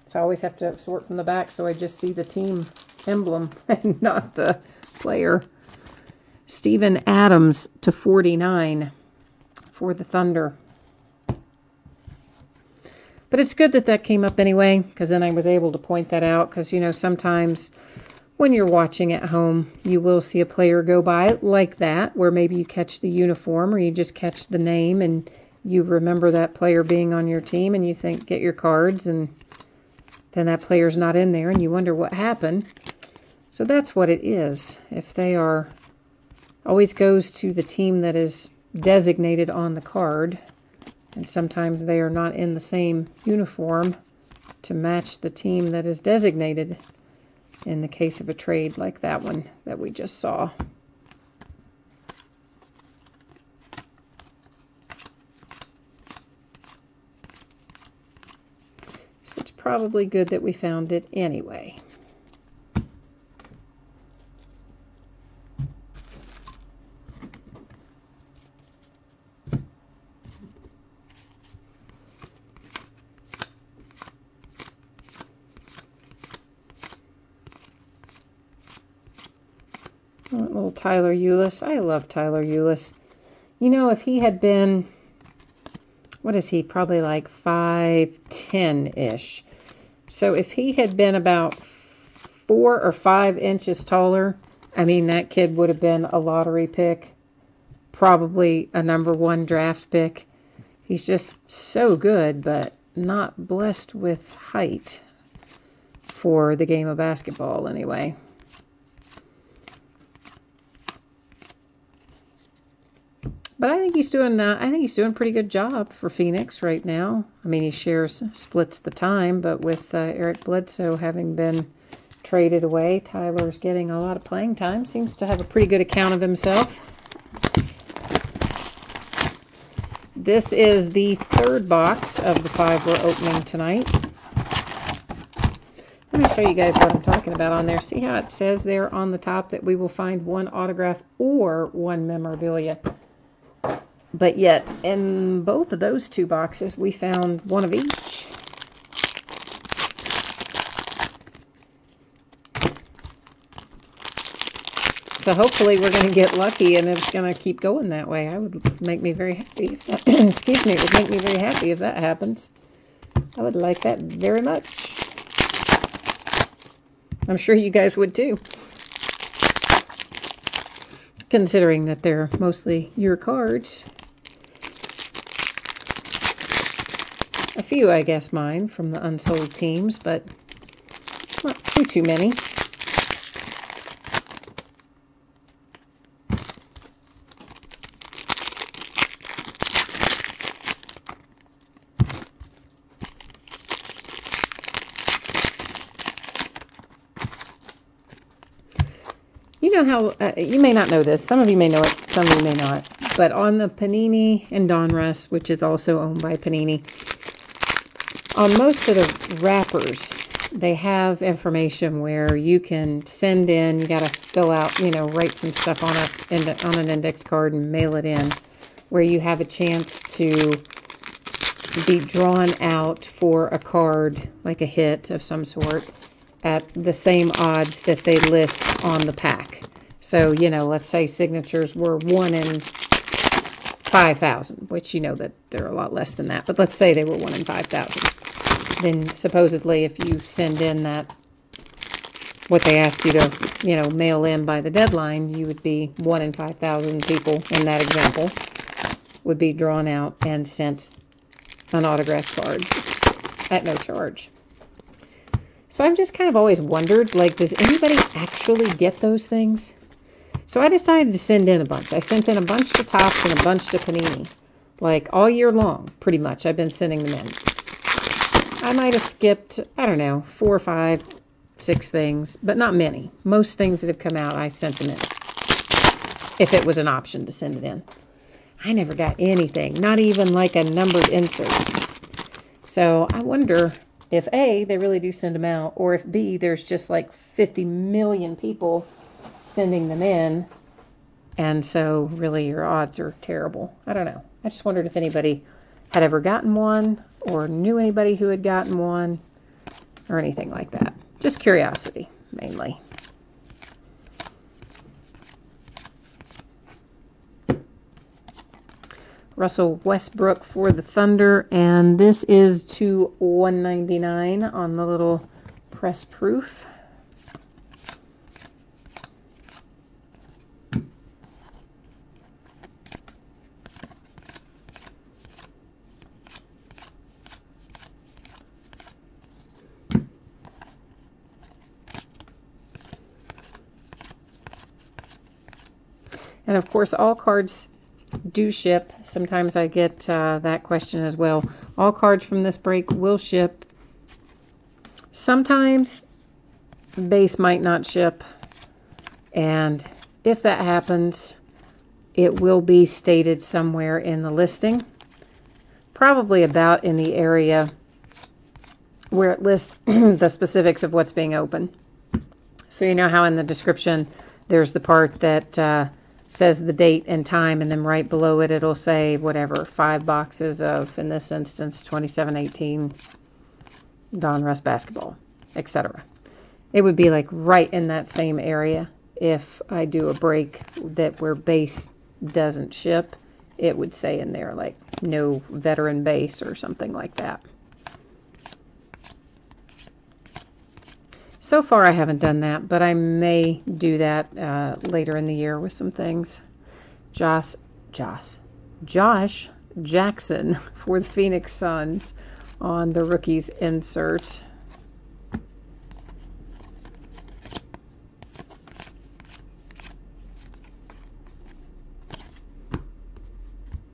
So I always have to sort from the back so I just see the team emblem and not the player. Steven Adams to 49 for the Thunder. But it's good that that came up anyway, because then I was able to point that out, because, you know, sometimes when you're watching at home, you will see a player go by like that, where maybe you catch the uniform or you just catch the name and you remember that player being on your team and you think, get your cards, and then that player's not in there and you wonder what happened. So that's what it is. If they are, always goes to the team that is designated on the card, and sometimes they are not in the same uniform to match the team that is designated, in the case of a trade like that one that we just saw. So it's probably good that we found it anyway. Little Tyler Ulis. I love Tyler Ulis. You know, if he had been, what is he? Probably like 5'10"-ish. So if he had been about 4 or 5 inches taller, I mean, that kid would have been a lottery pick. Probably a #1 draft pick. He's just so good, but not blessed with height for the game of basketball anyway. But I think he's doing a pretty good job for Phoenix right now. I mean, he splits the time, but with Eric Bledsoe having been traded away, Tyler's getting a lot of playing time. Seems to have a pretty good account of himself. This is the 3rd box of the 5 we're opening tonight. Let me show you guys what I'm talking about on there. See how it says there on the top that we will find one autograph or one memorabilia. But yet, in both of those 2 boxes, we found one of each. So hopefully we're going to get lucky and it's going to keep going that way. I would make me very happy if that, excuse me, it would make me very happy if that happens. I would like that very much. I'm sure you guys would too. Considering that they're mostly your cards. A few, I guess, mine from the unsold teams, but not too many. You know how, you may not know this, some of you may know it, some of you may not, but on the Panini and Donruss, which is also owned by Panini, on most of the wrappers, they have information where you can send in, you got to fill out, you know, write some stuff on an index card and mail it in, where you have a chance to be drawn out for a card, like a hit of some sort, at the same odds that they list on the pack. So, you know, let's say signatures were 1 in 5,000, which you know that they're a lot less than that, but let's say they were 1 in 5,000. Then supposedly if you send in that, what they ask you to, you know, mail in by the deadline, you would be 1 in 5,000 people in that example would be drawn out and sent an autographed card at no charge. So I've just kind of always wondered, like, does anybody actually get those things? So I decided to send in a bunch. I sent in a bunch to Topps and a bunch to Panini. Like, all year long, pretty much, I've been sending them in. I might have skipped, I don't know, 4 or 5, 6 things, but not many. Most things that have come out, I sent them in. If it was an option to send it in. I never got anything, not even like a numbered insert. So I wonder if A, they really do send them out, or if B, there's just like 50 million people sending them in, and so really your odds are terrible. I don't know. I just wondered if anybody had ever gotten one, or knew anybody who had gotten one, or anything like that. Just curiosity, mainly. Russell Westbrook for the Thunder, and this is to 199 on the little press proof. And of course, all cards do ship. Sometimes I get that question as well. All cards from this break will ship. Sometimes base might not ship, and if that happens, it will be stated somewhere in the listing, probably about in the area where it lists the specifics of what's being opened. So you know how in the description there's the part that says the date and time, and then right below it it'll say whatever, 5 boxes of, in this instance, 2718 Donruss Basketball, etc. It would be like right in that same area. If I do a break that where base doesn't ship, it would say in there like no veteran base or something like that. So far I haven't done that, but I may do that later in the year with some things. Josh Jackson for the Phoenix Suns on the rookies insert.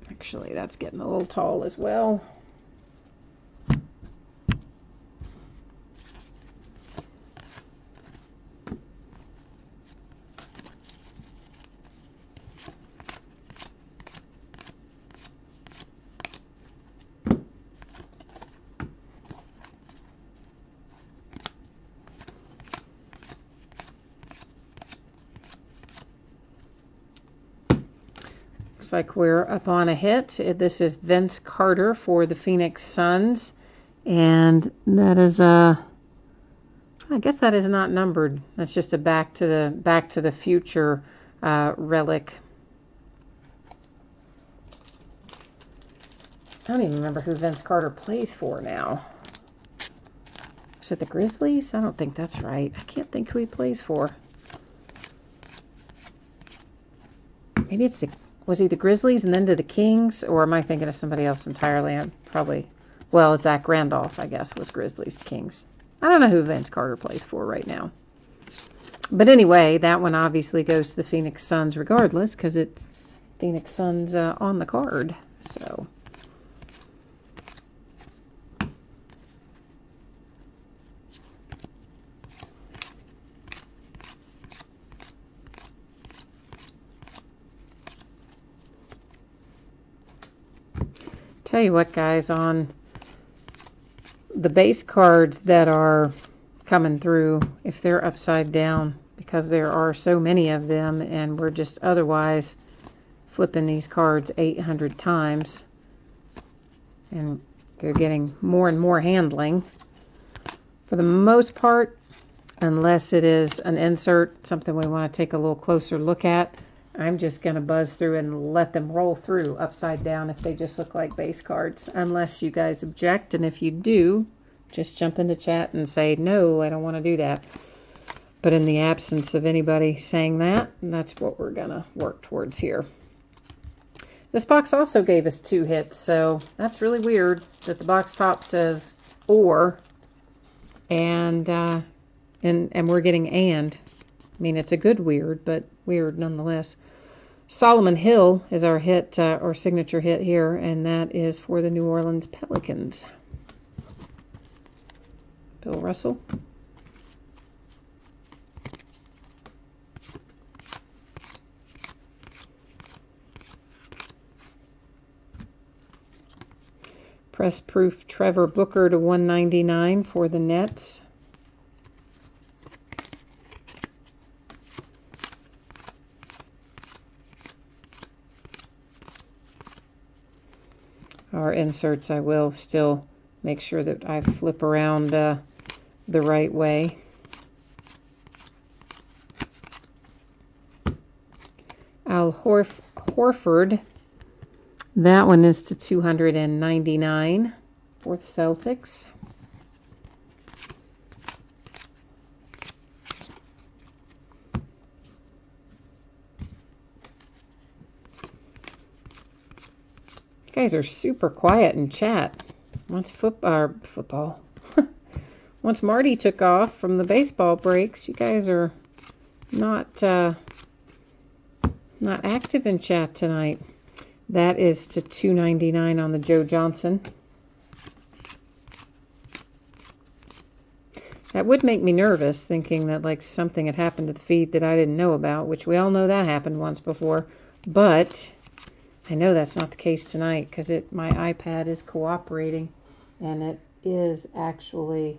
Actually, that's getting a little tall as well. Looks like we're up on a hit. This is Vince Carter for the Phoenix Suns, and that is I guess that is not numbered. That's just a Back to the Future relic. I don't even remember who Vince Carter plays for now. Is it the Grizzlies? I don't think that's right. I can't think who he plays for. Maybe it's was he the Grizzlies and then to the Kings? Or am I thinking of somebody else entirely? I'm probably, well, Zach Randolph, I guess, was Grizzlies to Kings. I don't know who Vince Carter plays for right now. But anyway, that one obviously goes to the Phoenix Suns regardless, because it's Phoenix Suns on the card. So tell you what, guys, on the base cards that are coming through, if they're upside down, because there are so many of them and we're just otherwise flipping these cards 800 times and they're getting more and more handling, for the most part, unless it is an insert, something we want to take a little closer look at, I'm just going to buzz through and let them roll through upside down if they just look like base cards, unless you guys object. And if you do, just jump into chat and say, no, I don't want to do that. But in the absence of anybody saying that, that's what we're going to work towards here. This box also gave us 2 hits, so that's really weird that the box top says or, and we're getting and. I mean, it's a good weird, but weird nonetheless. Solomon Hill is our hit, or signature hit here, and that is for the New Orleans Pelicans. Bill Russell. Press proof Trevor Booker to 199 for the Nets. Our inserts, I will still make sure that I flip around the right way. Al Horford, that one is to 299 for the Celtics. You guys are super quiet in chat. Once football. Once Marty took off from the baseball breaks, you guys are not active in chat tonight. That is to 299 on the Joe Johnson. That would make me nervous, thinking that like something had happened to the feed that I didn't know about, which we all know that happened once before. But I know that's not the case tonight because my iPad is cooperating and it is actually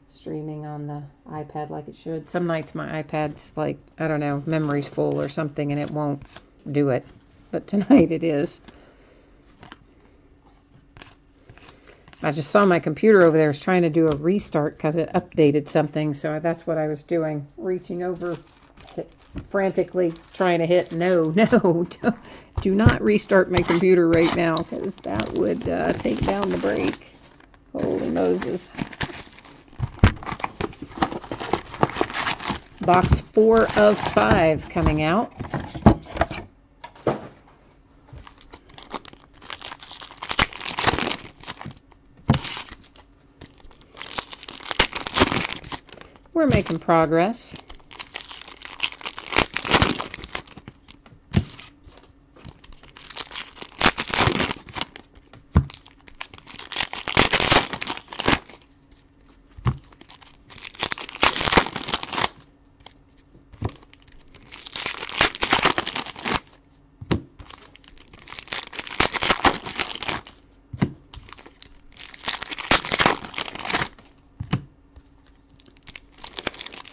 streaming on the iPad like it should. Some nights my iPad's like, I don't know, memory's full or something and it won't do it. But tonight it is. I just saw my computer over there was trying to do a restart because it updated something. So that's what I was doing, reaching over frantically trying to hit no, do not restart my computer right now because that would take down the break. Holy Moses. Box 4 of 5 coming out. We're making progress.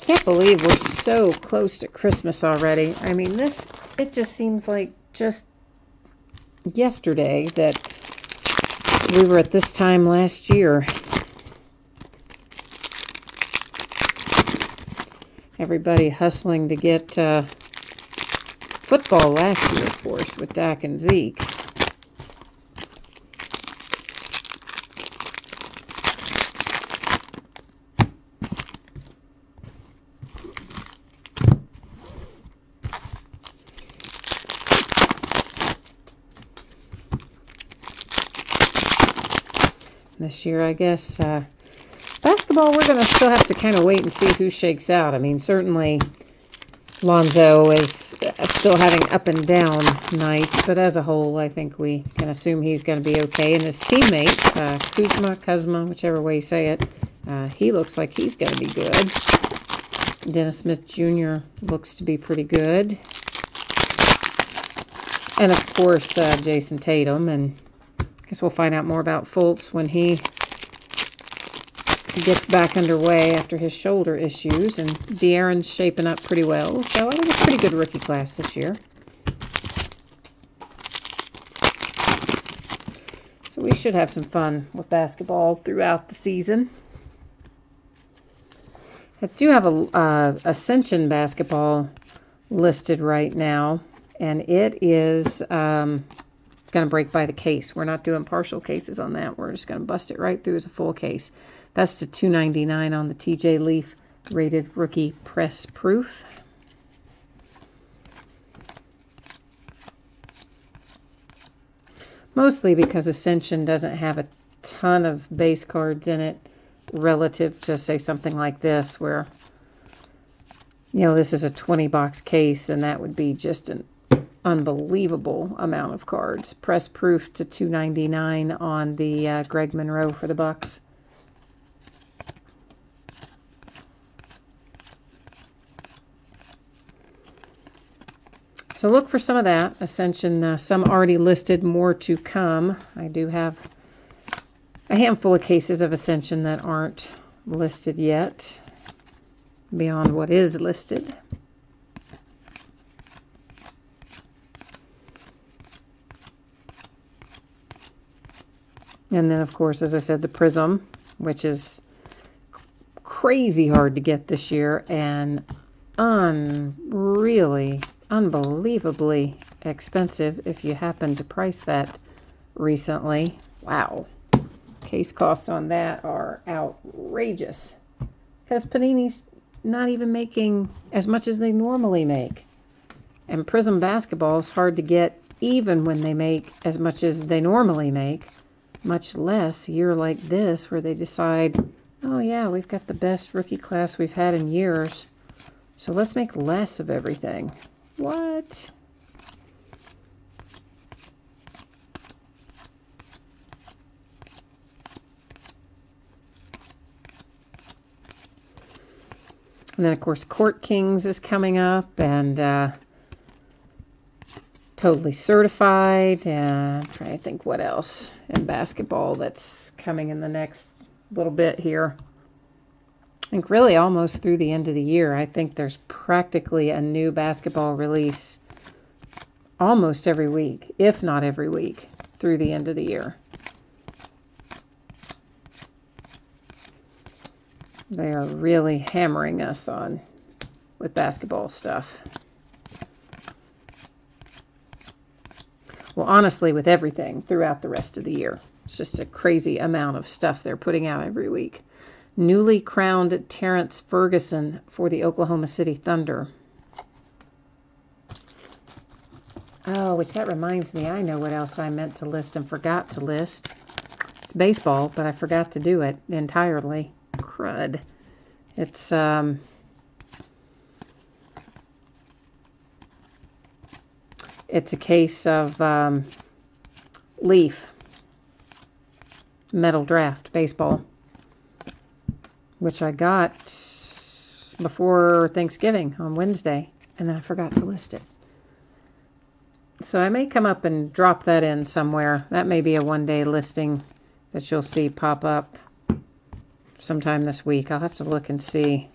Can't believe we're so close to Christmas already. I mean, it just seems like just yesterday that we were at this time last year. Everybody hustling to get football last year, of course, with Dak and Zeke. this year, I guess. Basketball, we're going to still have to kind of wait and see who shakes out. I mean, certainly Lonzo is still having up and down nights, but as a whole, I think we can assume he's going to be okay. And his teammate, Kuzma, whichever way you say it, he looks like he's going to be good. Dennis Smith Jr. looks to be pretty good. And, of course, Jason Tatum. And I guess we'll find out more about Fultz when he gets back underway after his shoulder issues. And De'Aaron's shaping up pretty well. So I think it's a pretty good rookie class this year. So we should have some fun with basketball throughout the season. I do have a Ascension basketball listed right now. And it is going to break by the case. We're not doing partial cases on that. We're just going to bust it right through as a full case. That's the $2.99 on the TJ Leaf rated rookie press proof. Mostly because Ascension doesn't have a ton of base cards in it relative to, say, something like this where, you know, this is a 20-box case and that would be just an unbelievable amount of cards. Press proof to $2.99 on the Greg Monroe for the Bucks. So look for some of that. Ascension, some already listed, more to come. I do have a handful of cases of Ascension that aren't listed yet, beyond what is listed. And then, of course, as I said, the Prism, which is crazy hard to get this year and unbelievably expensive if you happen to price that recently. Wow. Case costs on that are outrageous because Panini's not even making as much as they normally make. And Prism basketball is hard to get even when they make as much as they normally make. Much less a year like this where they decide, oh yeah, we've got the best rookie class we've had in years, so let's make less of everything. What? And then, of course, Court Kings is coming up, and Totally Certified, and I'm trying to think what else in basketball that's coming in the next little bit here. I think really almost through the end of the year. I think there's practically a new basketball release almost every week, if not every week, through the end of the year. They are really hammering us on with basketball stuff. Well, honestly, with everything throughout the rest of the year. It's just a crazy amount of stuff they're putting out every week. Newly crowned Terrence Ferguson for the Oklahoma City Thunder. Oh, which that reminds me, I know what else I meant to list and forgot to list. It's baseball, but I forgot to do it entirely. Crud. It's, it's a case of Leaf Metal Draft Baseball, which I got before Thanksgiving on Wednesday, and then I forgot to list it. So I may come up and drop that in somewhere. That may be a one-day listing that you'll see pop up sometime this week. I'll have to look and see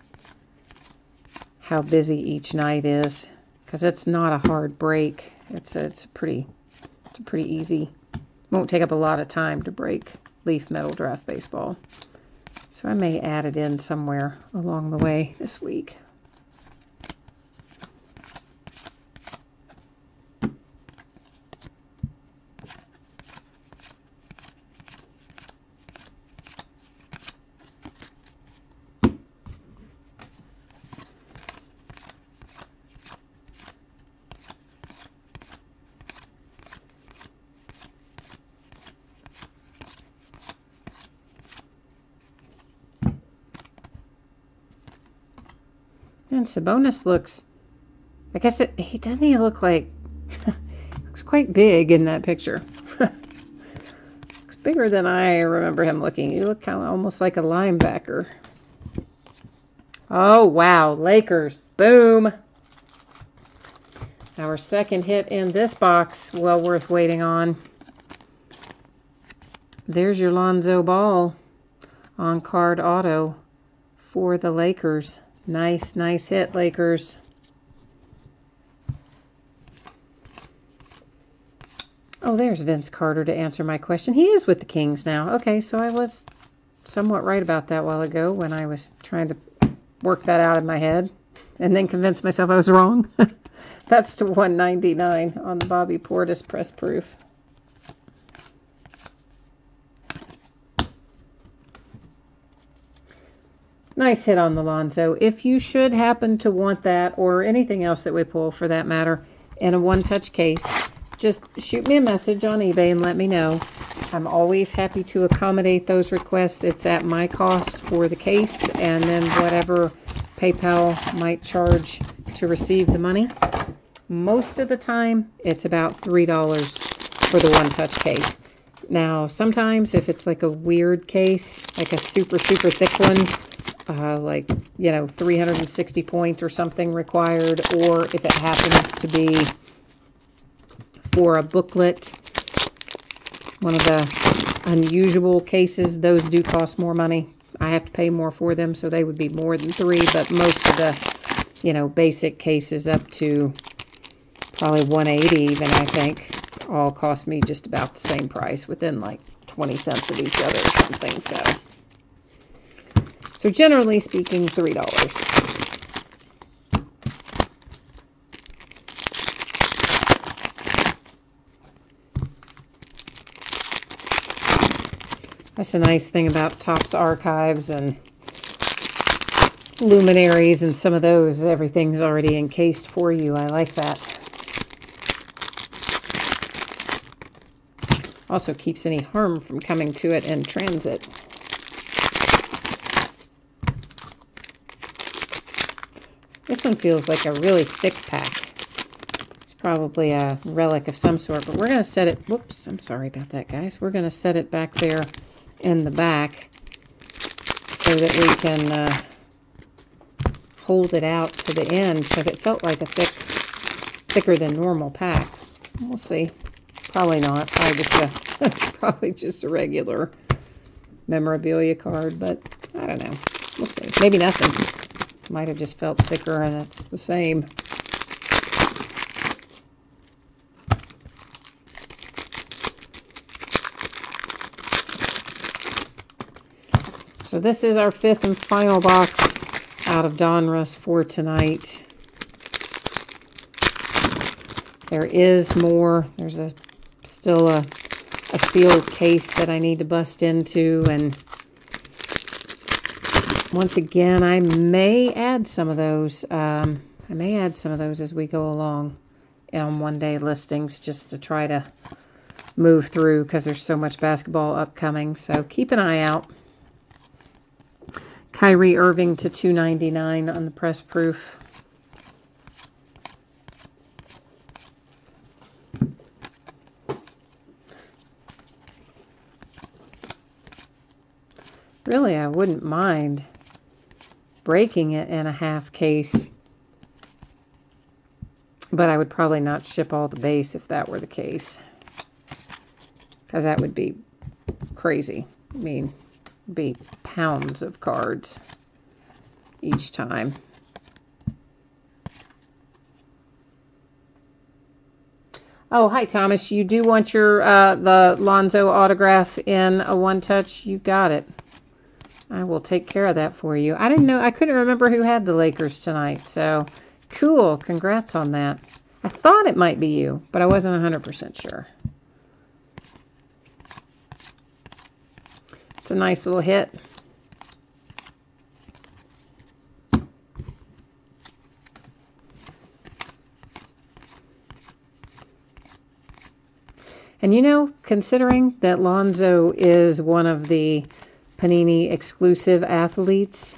how busy each night is, because it's not a hard break. It's pretty easy. Won't take up a lot of time to break Leaf Metal Draft Baseball. So I may add it in somewhere along the way this week. And Sabonis looks, I guess he doesn't he look like, looks quite big in that picture. Looks bigger than I remember him looking. He looked kind of almost like a linebacker. Oh, wow. Lakers. Boom. Our second hit in this box. Well worth waiting on. There's your Lonzo Ball on card auto for the Lakers. Nice, nice hit, Lakers. Oh, there's Vince Carter to answer my question. He is with the Kings now. Okay, so I was somewhat right about that a while ago when I was trying to work that out in my head and then convince myself I was wrong. That's to 199 on the Bobby Portis press proof. Nice hit on the Lonzo. If you should happen to want that, or anything else that we pull for that matter, in a one-touch case, just shoot me a message on eBay and let me know. I'm always happy to accommodate those requests. It's at my cost for the case, and then whatever PayPal might charge to receive the money. Most of the time, it's about $3 for the one-touch case. Now, sometimes if it's like a weird case, like a super, super thick one, like, 360 point or something required, or if it happens to be for a booklet, one of the unusual cases, those do cost more money. I have to pay more for them, so they would be more than $3, but most of the, basic cases up to probably $180 even, I think, all cost me just about the same price, within like 20 cents of each other or something, So generally speaking, $3. That's a nice thing about Topps Archives and Luminaries and some of those. Everything's already encased for you. I like that. Also keeps any harm from coming to it in transit. This one feels like a really thick pack. It's probably a relic of some sort, but we're going to set it, whoops, I'm sorry about that, guys. We're going to set it back there in the back so that we can hold it out to the end, because it felt like a thicker than normal pack. We'll see. Probably not. Probably just a regular memorabilia card, but I don't know. We'll see. Maybe nothing. Might have just felt thicker, and it's the same. So this is our fifth and final box out of Donruss for tonight. There is more. There's still a sealed case that I need to bust into, and once again, I may add some of those. I may add some of those as we go along on one-day listings, just to try to move through, because there's so much basketball upcoming. So keep an eye out. Kyrie Irving to 299 on the press proof. Really, I wouldn't mind breaking it in a half case, but I would probably not ship all the base if that were the case, because that would be crazy. I mean, it'd be pounds of cards each time. Oh, hi, Thomas. You do want your the Lonzo autograph in a one-touch? You got it. I will take care of that for you. I didn't know. I couldn't remember who had the Lakers tonight. So, cool. Congrats on that. I thought it might be you, but I wasn't 100% sure. It's a nice little hit. And considering that Lonzo is one of the Panini exclusive athletes,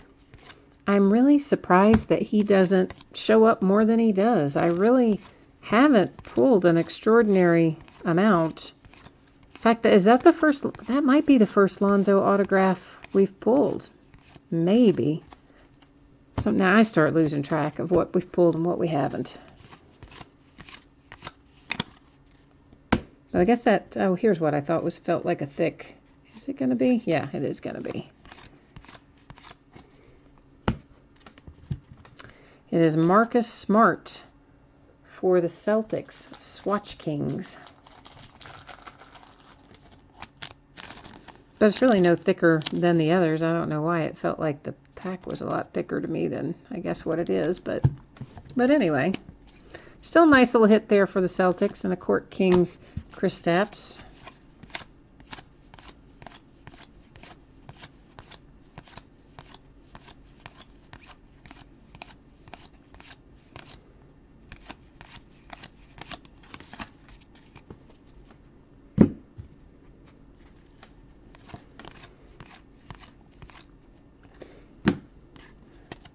I'm really surprised that he doesn't show up more than he does. I really haven't pulled an extraordinary amount. In fact, is that the first? That might be the first Lonzo autograph we've pulled. Maybe. So now I start losing track of what we've pulled and what we haven't. But I guess that, oh, here's what I thought felt like a thick. Is it going to be? Yeah, it is going to be. It is Marcus Smart for the Celtics, Swatch Kings. But it's really no thicker than the others. I don't know why. It felt like the pack was a lot thicker to me than I guess what it is. But anyway, still a nice little hit there for the Celtics and a Court Kings Kristaps.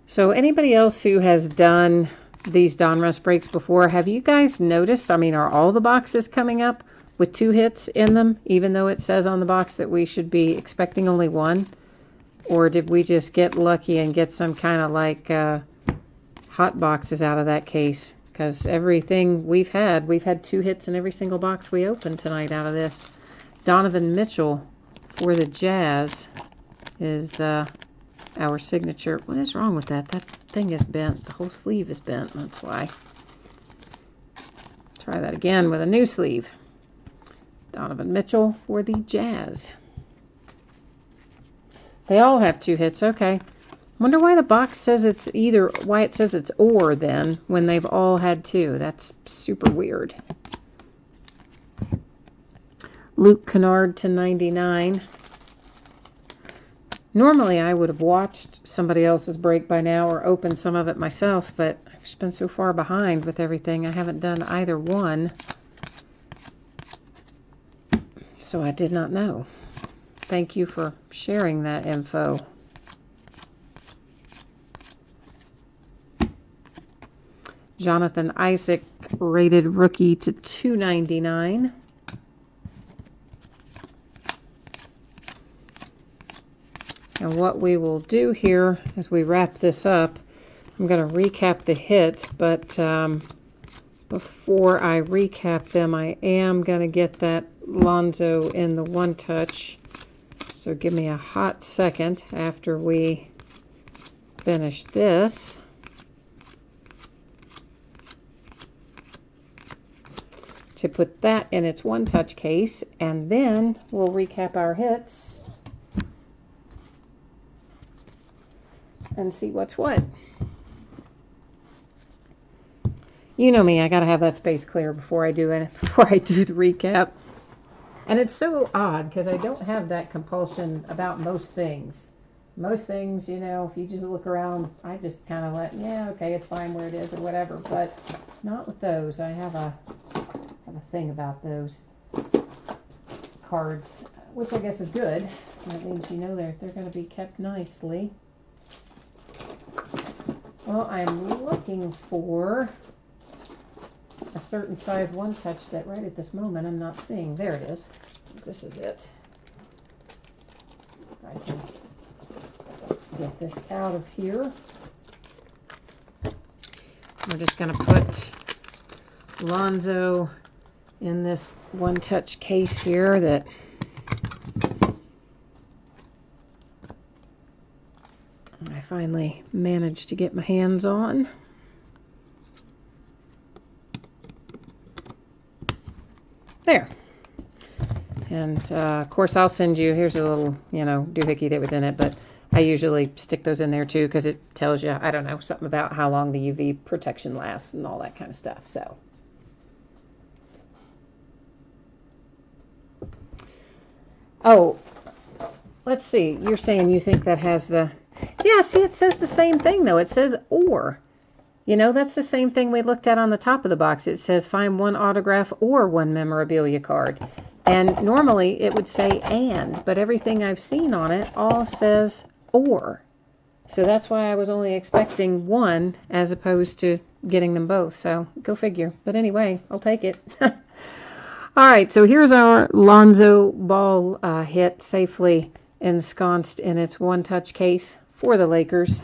So anybody else who has done these Donruss breaks before, have you guys noticed, I mean, are all the boxes coming up with 2 hits in them, even though it says on the box that we should be expecting only 1? Or did we just get lucky and get some kind of like hot boxes out of that case? Because everything we've had 2 hits in every single box we opened tonight out of this. Donovan Mitchell for the Jazz is our signature. What is wrong with that? That thing is bent. The whole sleeve is bent. That's why. Try that again with a new sleeve. Donovan Mitchell for the Jazz. They all have 2 hits. Okay. Wonder why the box says it's either, why it says it's or then when they've all had 2. That's super weird. Luke Kennard to 99. Normally, I would have watched somebody else's break by now or opened some of it myself, but I've just been so far behind with everything. I haven't done either one, so I did not know. Thank you for sharing that info. Jonathan Isaac, rated rookie to 299. And what we will do here as we wrap this up, I'm going to recap the hits, but before I recap them, I am going to get that Lonzo in the one touch. So give me a hot second after we finish this. To put that in its one touch case, and then we'll recap our hits and see what's what. You know me, I gotta have that space clear before I do it, before I do the recap. And it's so odd because I don't have that compulsion about most things. Most things, you know, if you just look around, I just kind of yeah, okay, it's fine where it is or whatever. But not with those. I have a thing about those cards, which I guess is good. That means you know they're going to be kept nicely. Well, I'm looking for a certain size one touch that right at this moment I'm not seeing. There it is. This is it. I can get this out of here. We're just going to put Lonzo in this one touch case here that I finally managed to get my hands on. There. And of course I'll send you, here's a little, you know, doohickey that was in it, but I usually stick those in there too because it tells you, I don't know, something about how long the UV protection lasts and all that kind of stuff. So oh, let's see. You're saying you think that has the... Yeah, see, it says the same thing, though. It says or. You know, that's the same thing we looked at on the top of the box. It says find one autograph or one memorabilia card. And normally it would say and, but everything I've seen on it all says or. So that's why I was only expecting one as opposed to getting them both. So go figure. But anyway, I'll take it. All right, so here's our Lonzo Ball hit safely ensconced in its one-touch case for the Lakers.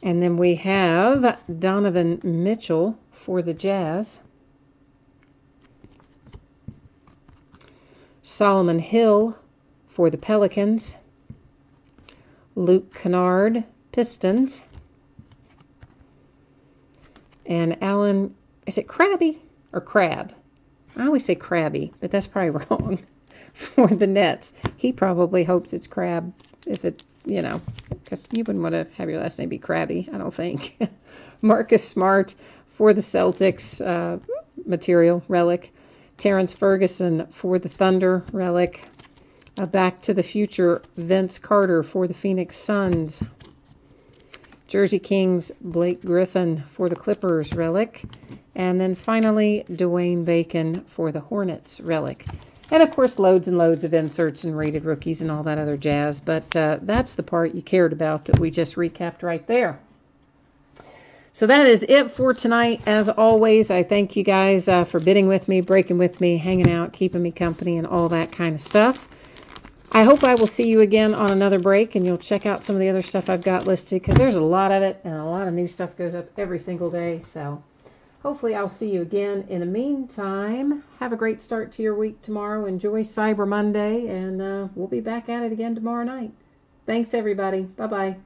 And then we have Donovan Mitchell for the Jazz. Solomon Hill for the Pelicans. Luke Kennard, Pistons. And Alan, is it Krabby or Crab? I always say Krabby, but that's probably wrong. For the Nets. He probably hopes it's Crab, if it, you know, because you wouldn't want to have your last name be Krabby, I don't think. Marcus Smart for the Celtics, material, relic. Terrence Ferguson for the Thunder, relic. Back to the Future, Vince Carter for the Phoenix Suns. Jersey Kings, Blake Griffin for the Clippers, relic. And then finally, Dwayne Bacon for the Hornets, relic. And of course, loads and loads of inserts and rated rookies and all that other jazz. But that's the part you cared about that we just recapped right there. So that is it for tonight. As always, I thank you guys for bidding with me, breaking with me, hanging out, keeping me company, and all that kind of stuff. I hope I will see you again on another break, and you'll check out some of the other stuff I've got listed, because there's a lot of it, and a lot of new stuff goes up every single day. So hopefully I'll see you again. In the meantime, have a great start to your week tomorrow. Enjoy Cyber Monday, and we'll be back at it again tomorrow night. Thanks, everybody. Bye-bye.